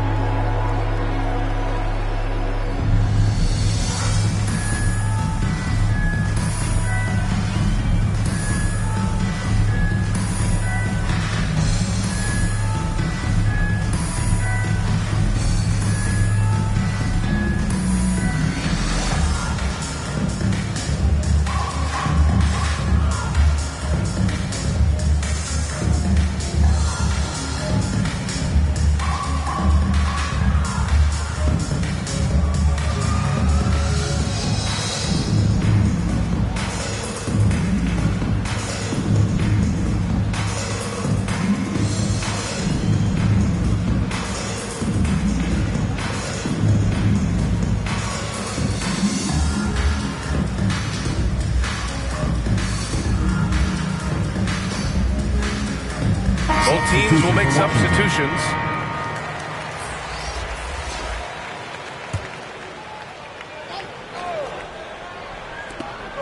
Both teams will make substitutions.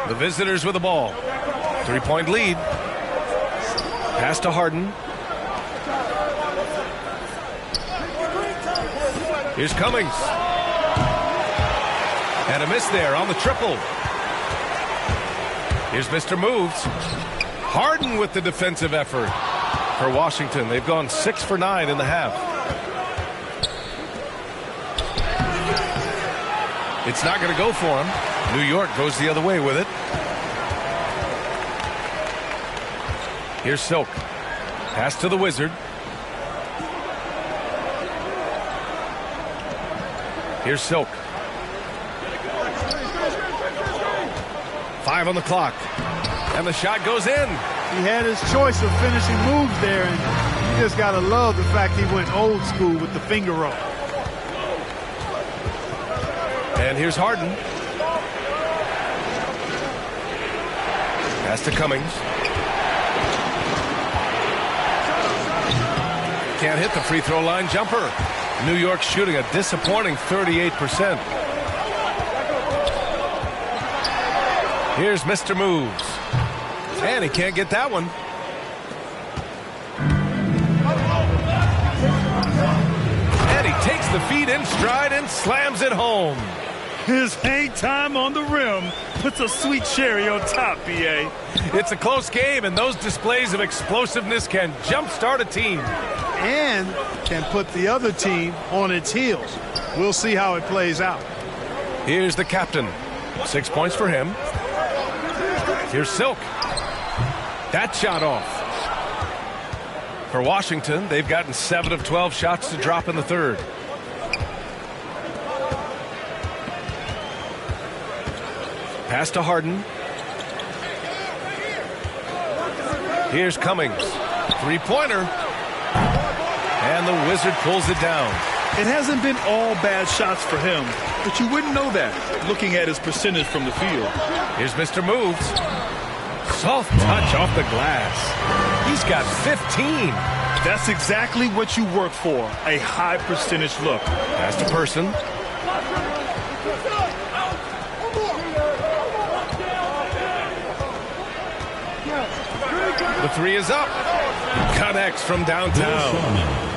The visitors with the ball. 3-point lead. Pass to Harden. Here's Cummings. And a miss there on the triple. Here's Mr. Moves. Harden with the defensive effort. For Washington, they've gone 6 for 9 in the half. It's not going to go for him. New York goes the other way with it. Here's Silk. Pass to the Wizard. Here's Silk. 5 on the clock. And the shot goes in. He had his choice of finishing moves there, and you just got to love the fact he went old school with the finger roll. And here's Harden. Pass to Cummings. Can't hit the free throw line jumper. New York shooting a disappointing 38%. Here's Mr. Moves. And he can't get that one. And he takes the feed in stride and slams it home. His hang time on the rim puts a sweet cherry on top, B.A. It's a close game, and those displays of explosiveness can jumpstart a team. And can put the other team on its heels. We'll see how it plays out. Here's the captain. 6 points for him. Here's Silk. That shot off. For Washington, they've gotten 7 of 12 shots to drop in the third. Pass to Harden. Here's Cummings. Three-pointer. And the Wizard pulls it down. It hasn't been all bad shots for him, but you wouldn't know that looking at his percentage from the field. Here's Mr. Moves. Soft touch off the glass. He's got 15. That's exactly what you work for, a high percentage look. Pass to Person. The three is up. Connects from downtown.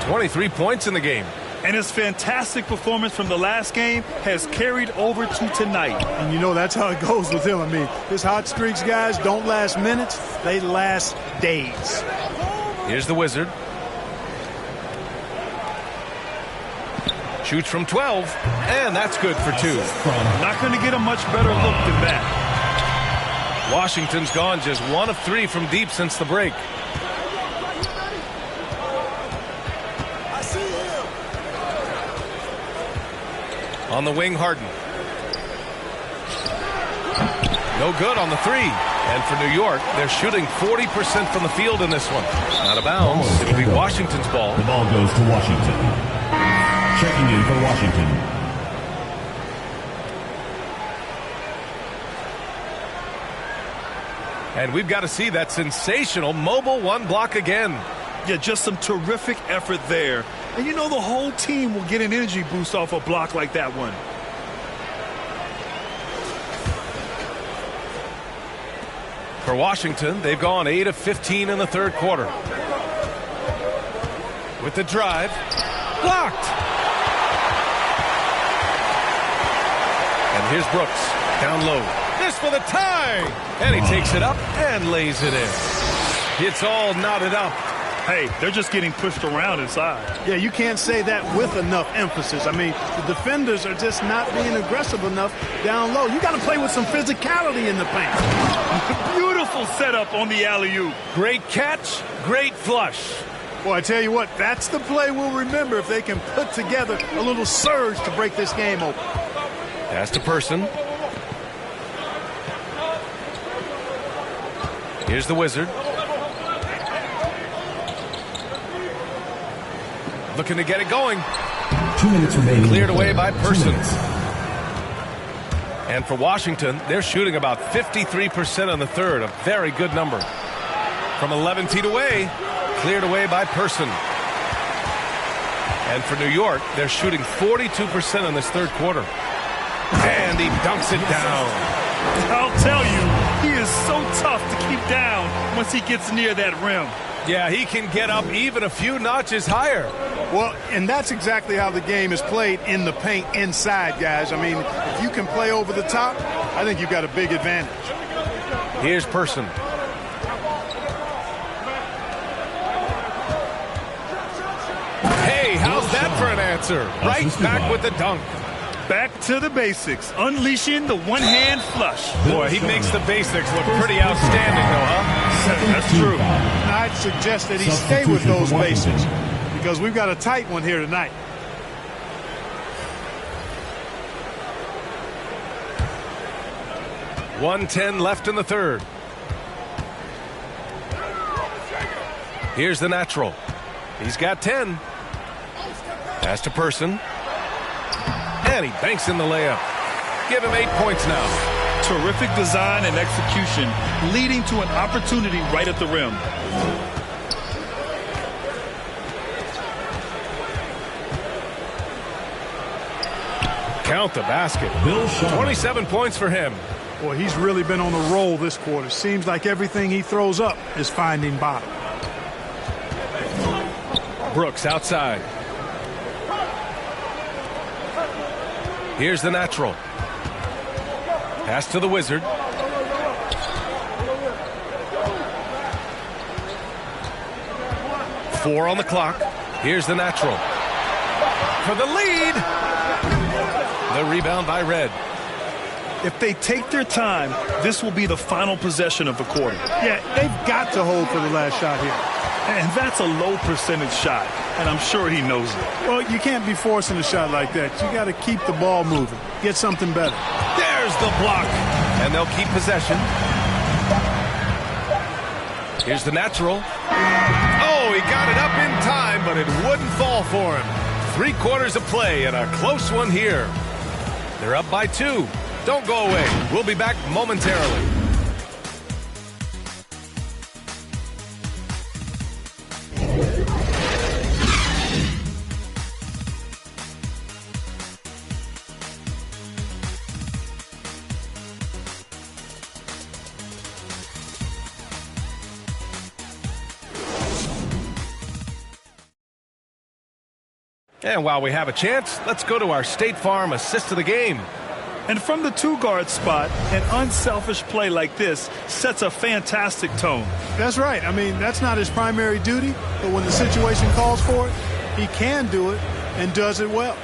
23 points in the game. And his fantastic performance from the last game has carried over to tonight. And you know that's how it goes with him. I mean, his hot streaks, guys, don't last minutes. They last days. Here's the Wizard. Shoots from 12, and that's good for 2. Not going to get a much better look than that. Washington's gone just 1 of 3 from deep since the break. On the wing, Harden. No good on the 3. And for New York, they're shooting 40% from the field in this one. Out of bounds. It'll be Washington's ball. The ball goes to Washington. Checking in for Washington. And we've got to see that sensational mobile one block again. Yeah, just some terrific effort there. And you know the whole team will get an energy boost off a block like that one. For Washington, they've gone 8 of 15 in the third quarter. With the drive, blocked. And here's Brooks, down low. This for the tie! And he takes it up and lays it in. It's all knotted up. Hey, they're just getting pushed around inside. Yeah, you can't say that with enough emphasis. I mean, the defenders are just not being aggressive enough down low. You got to play with some physicality in the paint. Beautiful setup on the alley-oop. Great catch, great flush. Well, I tell you what, that's the play we'll remember if they can put together a little surge to break this game open. Pass to Person. Here's the Wizard. Looking to get it going. 2 minutes remaining. Cleared away by Person. And for Washington, they're shooting about 53% on the third. A very good number. From 11 feet away, cleared away by Person. And for New York, they're shooting 42% in this third quarter. And he dunks it down. I'll tell you, he is so tough to keep down once he gets near that rim. Yeah, he can get up even a few notches higher. Well, and that's exactly how the game is played in the paint inside, guys. I mean, if you can play over the top, I think you've got a big advantage. Here's Person. Hey, how's that for an answer? Right back with the dunk. Back to the basics, unleashing the one-hand flush. Boy, he makes the basics look pretty outstanding, though, huh? That's true. I'd suggest that he stay with those basics because we've got a tight one here tonight. .110 left in the third. Here's the natural. He's got 10. Pass to Person. And he banks in the layup. Give him 8 points now. Terrific design and execution, leading to an opportunity right at the rim. Count the basket. 27 points for him. Boy, he's really been on a roll this quarter. Seems like everything he throws up is finding bottom. Brooks outside. Here's the natural. Pass to the Wizard. Four on the clock. Here's the natural. For the lead. The rebound by Red. If they take their time, this will be the final possession of the quarter. Yeah, they've got to hold for the last shot here. And that's a low percentage shot, and I'm sure he knows it. Well, you can't be forcing a shot like that. You got to keep the ball moving. Get something better. There's the block. And they'll keep possession. Here's the natural. Oh, he got it up in time, but it wouldn't fall for him. 3 quarters of play and a close one here. They're up by 2. Don't go away. We'll be back momentarily. And while we have a chance, let's go to our State Farm assist of the game. And from the 2-guard spot, an unselfish play like this sets a fantastic tone. That's right. I mean, that's not his primary duty, but when the situation calls for it, he can do it and does it well.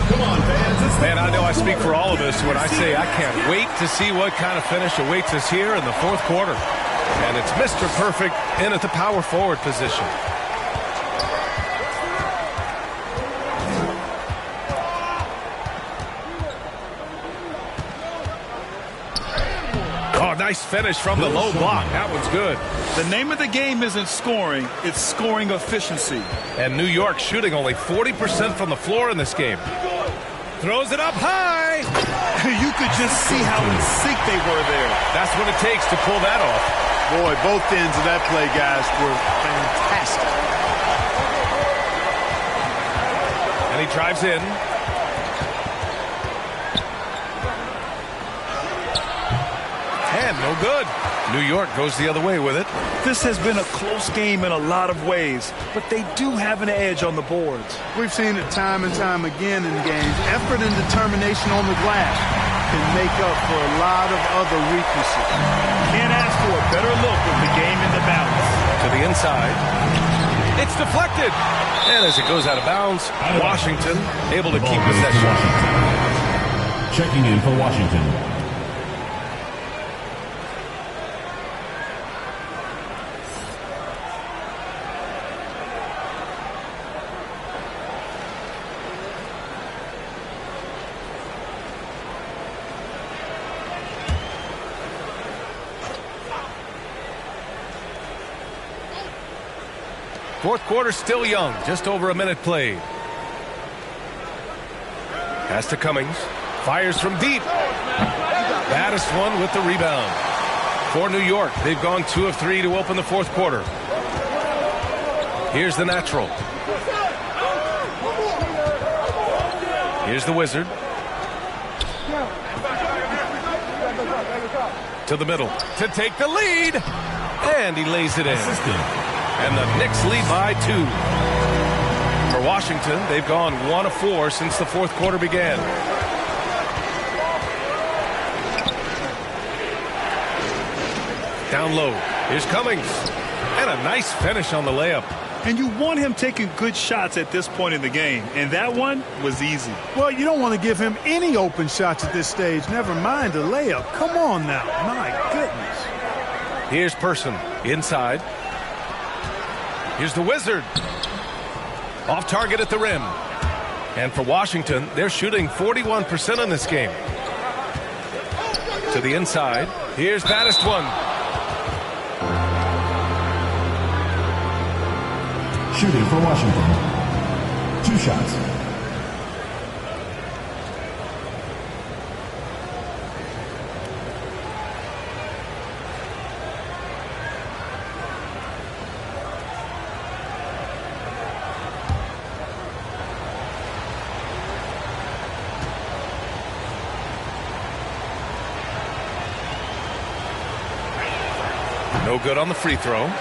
Come on, fans. Man, I know I speak for all of us when I say I can't wait to see what kind of finish awaits us here in the 4th quarter. And it's Mr. Perfect in at the power forward position. Oh, nice finish from the low block. That one's good. The name of the game isn't scoring, it's scoring efficiency. And New York shooting only 40% from the floor in this game. Throws it up high. You could just see how in sync they were there. That's what it takes to pull that off. Boy, both ends of that play, guys, were fantastic. And he drives in. And no good. New York goes the other way with it. This has been a close game in a lot of ways, but they do have an edge on the boards. We've seen it time and time again in games. Effort and determination on the glass can make up for a lot of other weaknesses. Can't ask for a better look with the game in the balance. To the inside. It's deflected. And as it goes out of bounds, Washington able to keep possession. Checking in for Washington. Fourth quarter still young, just over a minute played. Pass to Cummings. Fires from deep. Baddest one with the rebound. For New York, they've gone 2 of 3 to open the 4th quarter. Here's the natural. Here's the Wizard. To the middle to take the lead. And he lays it in. And the Knicks lead by 2. For Washington, they've gone 1 of 4 since the 4th quarter began. Down low. Here's Cummings. And a nice finish on the layup. And you want him taking good shots at this point in the game. And that one was easy. Well, you don't want to give him any open shots at this stage. Never mind a layup. Come on now. My goodness. Here's Person inside. Here's the Wizard. Off target at the rim. And for Washington, they're shooting 41% in this game. To the inside. Here's baddest one. Shooting for Washington. 2 shots. No good on the free throw.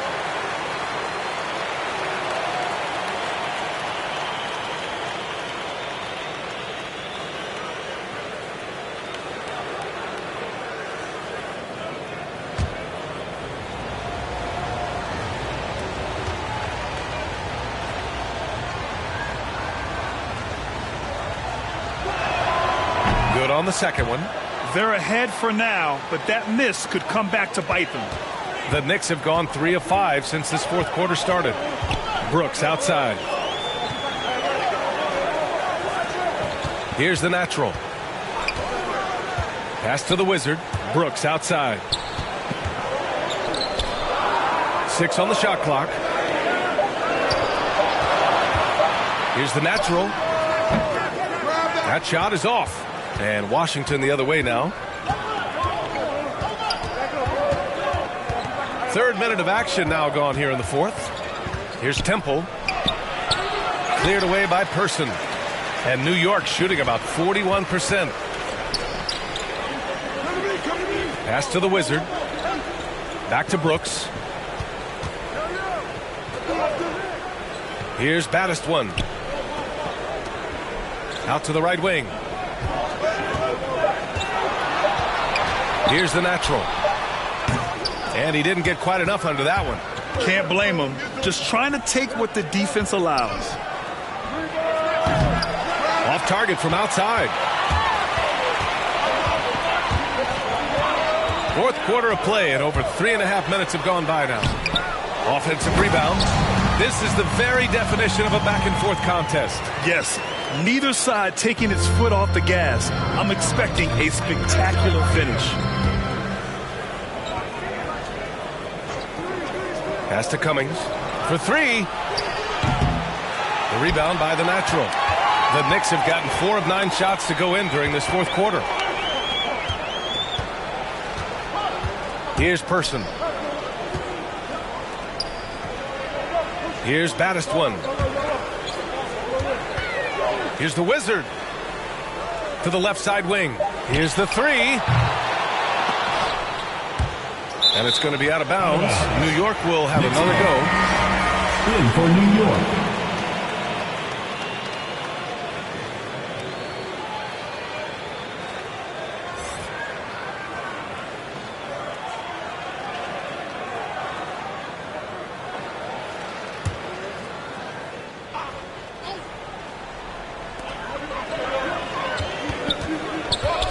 Good on the second one. They're ahead for now, but that miss could come back to bite them. The Knicks have gone 3 of 5 since this fourth quarter started. Brooks outside. Here's the natural. Pass to the Wizard. Brooks outside. 6 on the shot clock. Here's the natural. That shot is off. And Washington the other way now. Third minute of action now gone here in the fourth. Here's Temple. Cleared away by Person. And New York shooting about 41%. Pass to the Wizard. Back to Brooks. Here's Baddest one. Out to the right wing. Here's the natural. And he didn't get quite enough under that one. Can't blame him. Just trying to take what the defense allows. Off target from outside. Fourth quarter of play, and over 3.5 minutes have gone by now. Offensive rebound. This is the very definition of a back-and-forth contest. Yes, neither side taking its foot off the gas. I'm expecting a spectacular finish. Pass to Cummings for 3. The rebound by the natural. The Knicks have gotten 4 of 9 shots to go in during this fourth quarter. Here's Person. Here's Baddest one. Here's the Wizard. To the left side wing. Here's the 3. And it's going to be out of bounds. New York will have another go. In for New York.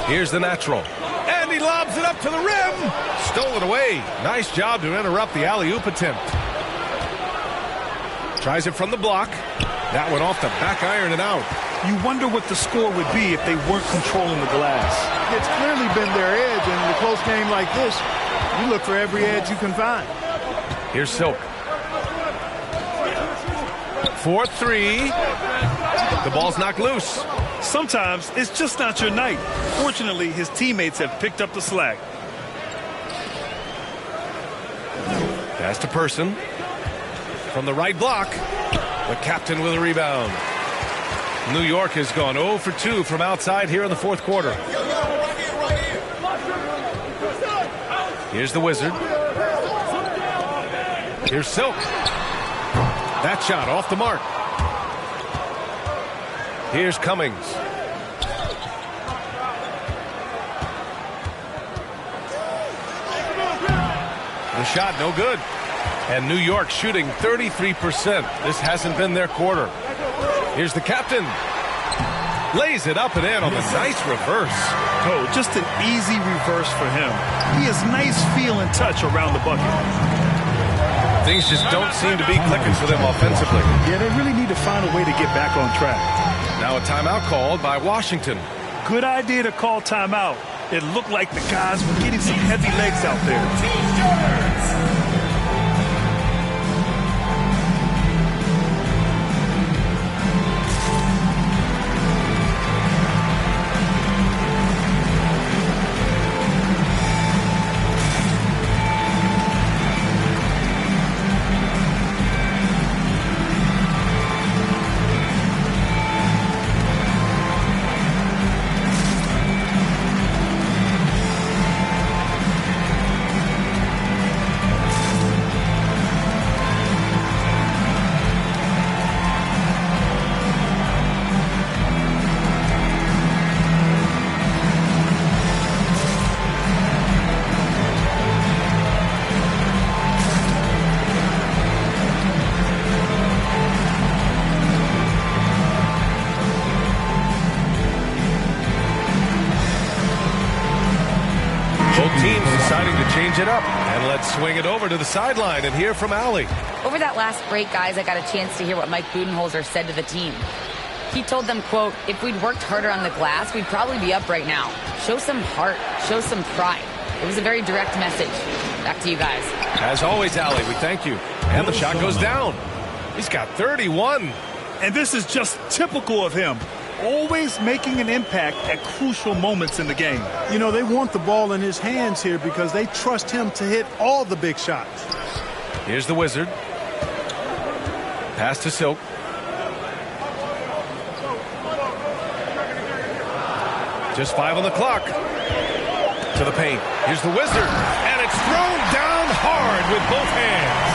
Here's the natural. And he lobs it up to the rim. Stolen away. Nice job to interrupt the alley-oop attempt. Tries it from the block. That one off the back iron and out. You wonder what the score would be if they weren't controlling the glass. It's clearly been their edge, and in a close game like this, you look for every edge you can find. Here's Silk. 4-3. The ball's knocked loose. Sometimes it's just not your night. Fortunately, his teammates have picked up the slack. Pass to Person. From the right block. The captain with a rebound. New York has gone 0 for 2 from outside here in the fourth quarter. Here's the Wizard. Here's Silk. That shot off the mark. Here's Cummings. The shot no good. And New York shooting 33%. This hasn't been their quarter. Here's the captain. Lays it up and in on the nice reverse. Oh, just an easy reverse for him. He has nice feel and touch around the bucket. Things just don't seem to be clicking for them offensively. Yeah, they really need to find a way to get back on track. Now a timeout called by Washington. Good idea to call timeout. It looked like the guys were getting some heavy legs out there. change it up. And let's swing it over to the sideline and hear from Allie. Over that last break, guys, I got a chance to hear what Mike Budenholzer said to the team. He told them, quote, if we'd worked harder on the glass, we'd probably be up right now. Show some heart. Show some pride. It was a very direct message. Back to you guys. As always, Allie, we thank you. And the shot goes down. He's got 31. And this is just typical of him. Always making an impact at crucial moments in the game. You know, they want the ball in his hands here because they trust him to hit all the big shots. Here's the Wizard. Pass to Silk. Just 5 on the clock. To the paint. Here's the Wizard. And it's thrown down hard with both hands.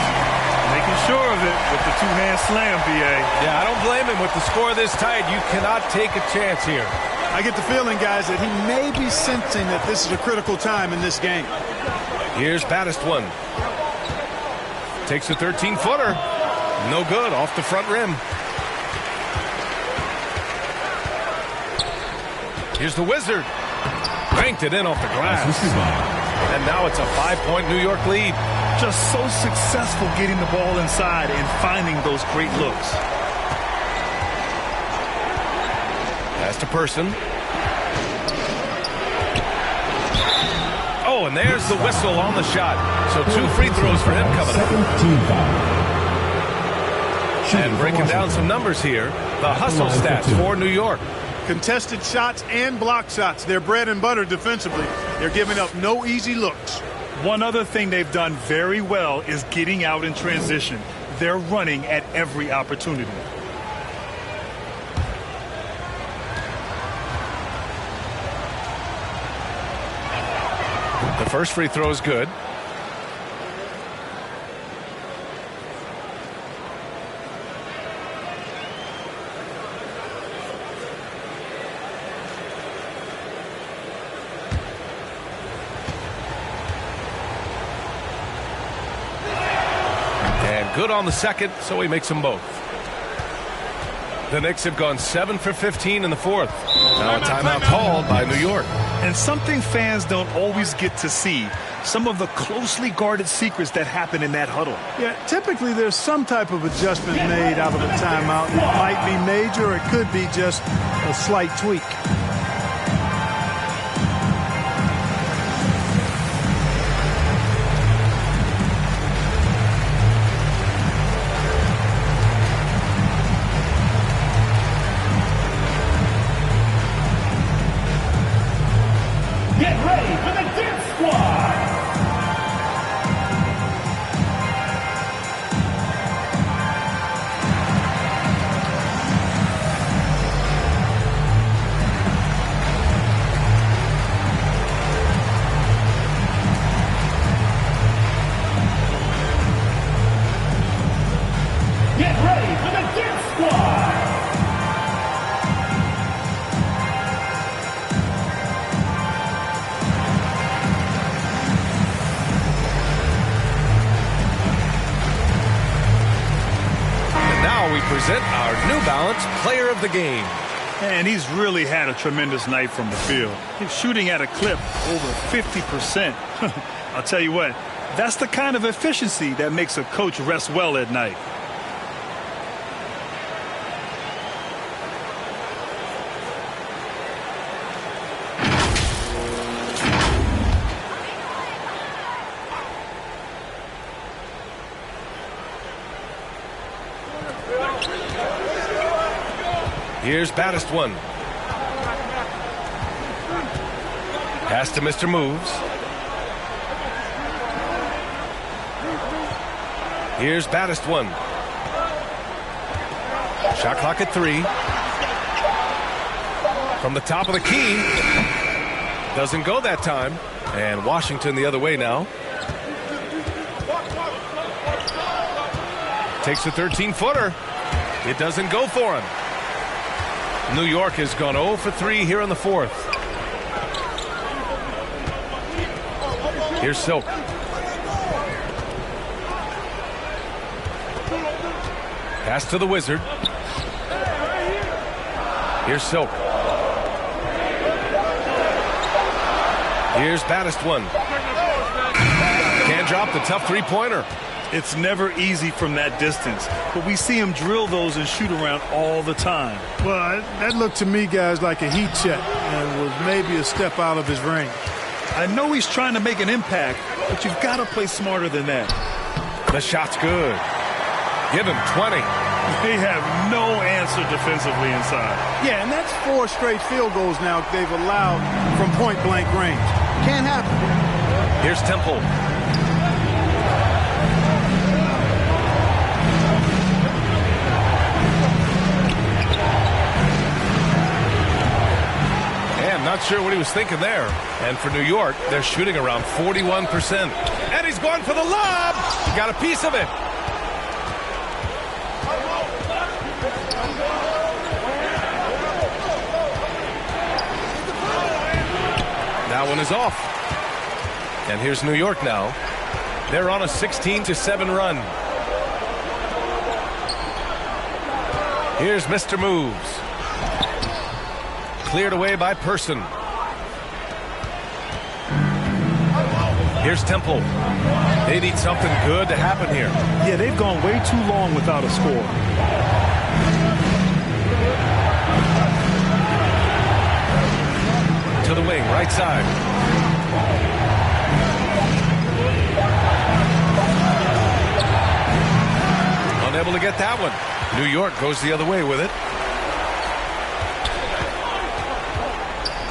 Making sure of it with the two-hand slam, B.A. Yeah, I don't blame him. With the score this tight, you cannot take a chance here. I get the feeling, guys, that he may be sensing that this is a critical time in this game. Here's Baddest one. Takes a 13-footer. No good. Off the front rim. Here's the Wizard. Banked it in off the glass. And now it's a 5-point New York lead. Just so successful getting the ball inside and finding those great looks. Pass to Person. Oh, and there's the whistle on the shot. So 2 free throws for him coming up. And breaking down some numbers here. The hustle stats for New York. Contested shots and block shots. They're bread and butter defensively. They're giving up no easy looks. One other thing they've done very well is getting out in transition. They're running at every opportunity. The first free throw is good. Good on the second, so he makes them both. The Knicks have gone 7 for 15 in the fourth. Now a timeout called by New York. And something fans don't always get to see, some of the closely guarded secrets that happen in that huddle. Yeah, typically there's some type of adjustment made out of a timeout. It might be major, or it could be just a slight tweak. Present our New Balance Player of the Game. And he's really had a tremendous night from the field. He's shooting at a clip over 50%. I'll tell you what, that's the kind of efficiency that makes a coach rest well at night. Here's Baddest one. Pass to Mr. Moves. Here's Baddest one. Shot clock at 3. From the top of the key. Doesn't go that time. And Washington the other way now. Takes a 13-footer. It doesn't go for him. New York has gone 0 for 3 here in the fourth. Here's Silk. Pass to the Wizard. Here's Silk. Here's Baddest one. dropped a tough three-pointer. It's never easy from that distance, but we see him drill those and shoot around all the time. Well, that looked to me, guys, like a heat check and was maybe a step out of his range. I know he's trying to make an impact, but you've got to play smarter than that. The shot's good. Give him 20. They have no answer defensively inside. Yeah, and that's 4 straight field goals now they've allowed from point-blank range. Can't happen. Here's Temple. Not sure what he was thinking there. And for New York, they're shooting around 41%. And he's going for the lob. Got a piece of it. That one is off. And here's New York now. They're on a 16-7 run. Here's Mr. Moves. Cleared away by Person. Here's Temple. They need something good to happen here. Yeah, they've gone way too long without a score. To the wing, right side. Unable to get that one. New York goes the other way with it.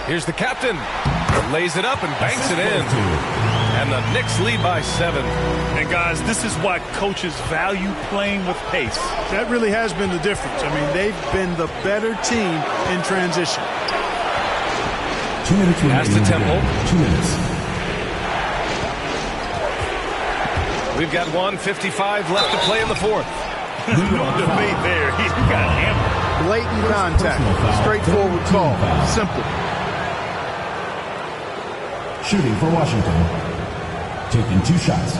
Here's the captain. Lays it up and banks it in. And the Knicks lead by 7. And guys, this is why coaches value playing with pace. That really has been the difference. I mean, they've been the better team in transition. 2 minutes remaining. Pass to Temple. 2 minutes. We've got 1:55 left to play in the fourth. No debate there. He got hammered. Blatant contact. Straightforward call. Simple. Shooting for Washington. Taking 2 shots.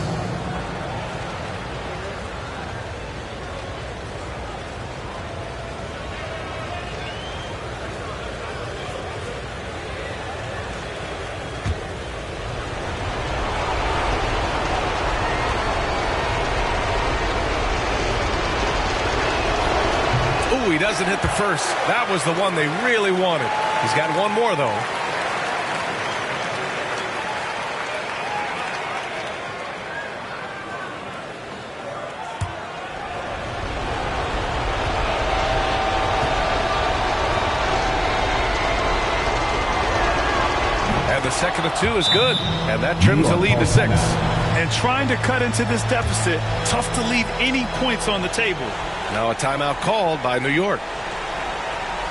Ooh, he doesn't hit the first. That was the one they really wanted. He's got one more, though. The second of 2 is good, and that trims the lead to 6. And trying to cut into this deficit, tough to leave any points on the table. Now a timeout called by New York.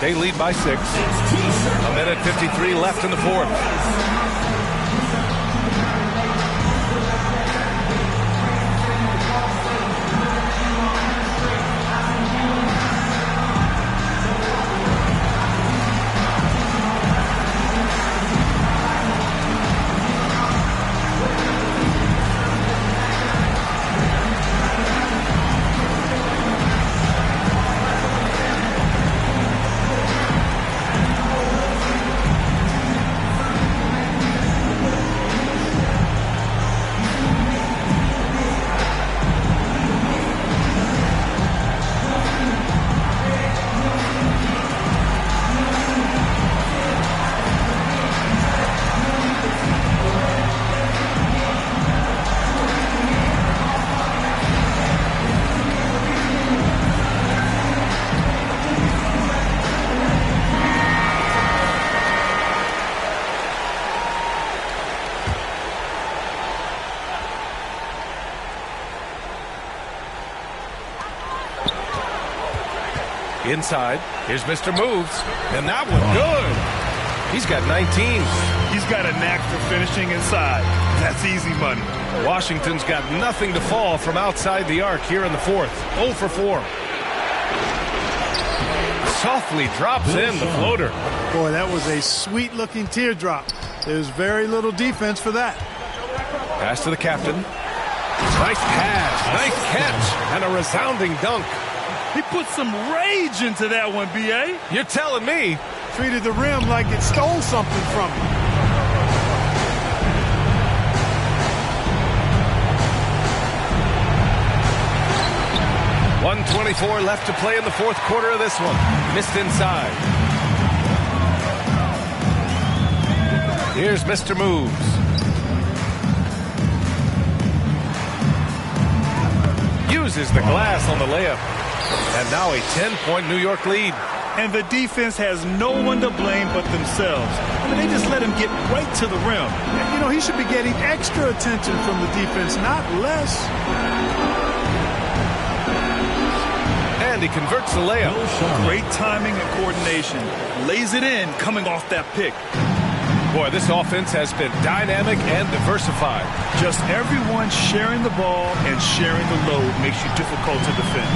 They lead by 6. A minute 53 left in the fourth. Inside, here's Mr. Moves, and that one good. He's got 19. He's got a knack for finishing inside. That's easy money. Washington's got nothing to fall from outside the arc here in the fourth. 0 for 4. Softly drops in the floater. Boy, that was a sweet-looking teardrop. There's very little defense for that. Pass to the captain. Nice pass, nice catch, and a resounding dunk. He put some rage into that one, B.A. You're telling me. Treated the rim like it stole something from him. 1:24 left to play in the fourth quarter of this one. Missed inside. Here's Mr. Moves. Uses the glass on the layup. And now a 10-point New York lead. And the defense has no one to blame but themselves. I mean, they just let him get right to the rim. You know, he should be getting extra attention from the defense, not less. And he converts the layup. Great timing and coordination. Lays it in coming off that pick. Boy, this offense has been dynamic and diversified. Just everyone sharing the ball and sharing the load makes you difficult to defend.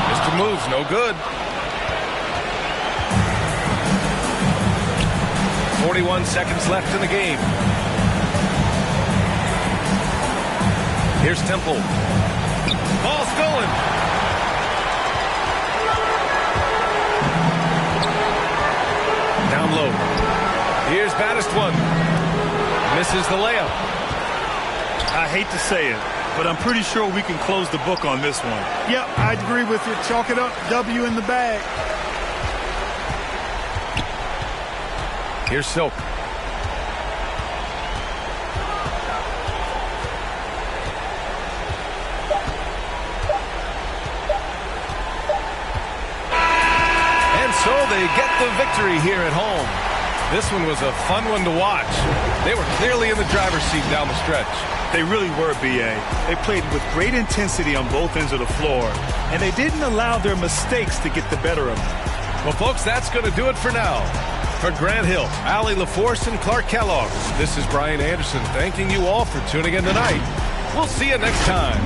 Mr. Moves, no good. 41 seconds left in the game. Here's Temple. Ball stolen. Down low. Here's baddest one. Misses the layup. I hate to say it, but I'm pretty sure we can close the book on this one. Yep, I agree with you. Chalk it up. W in the bag. Here's Silk. And so they get the victory here at home. This one was a fun one to watch. They were clearly in the driver's seat down the stretch. They really were, B.A. They played with great intensity on both ends of the floor, and they didn't allow their mistakes to get the better of them. Well, folks, that's going to do it for now. For Grant Hill, Allie LaForce, and Clark Kellogg, this is Brian Anderson thanking you all for tuning in tonight. We'll see you next time.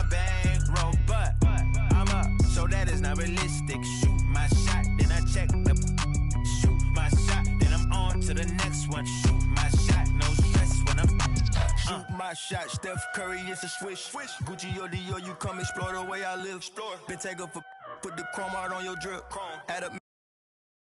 bankroll, but I'm up, so that is not realistic. Shoot my shot, then I check the shoot my shot, then I'm on to the next one. Shoot my shot, no stress when I'm shoot my shot. Steph Curry is a swish. Gucci or Dior, you come explore the way I live. Been taking for put the chrome out on your drip. Add up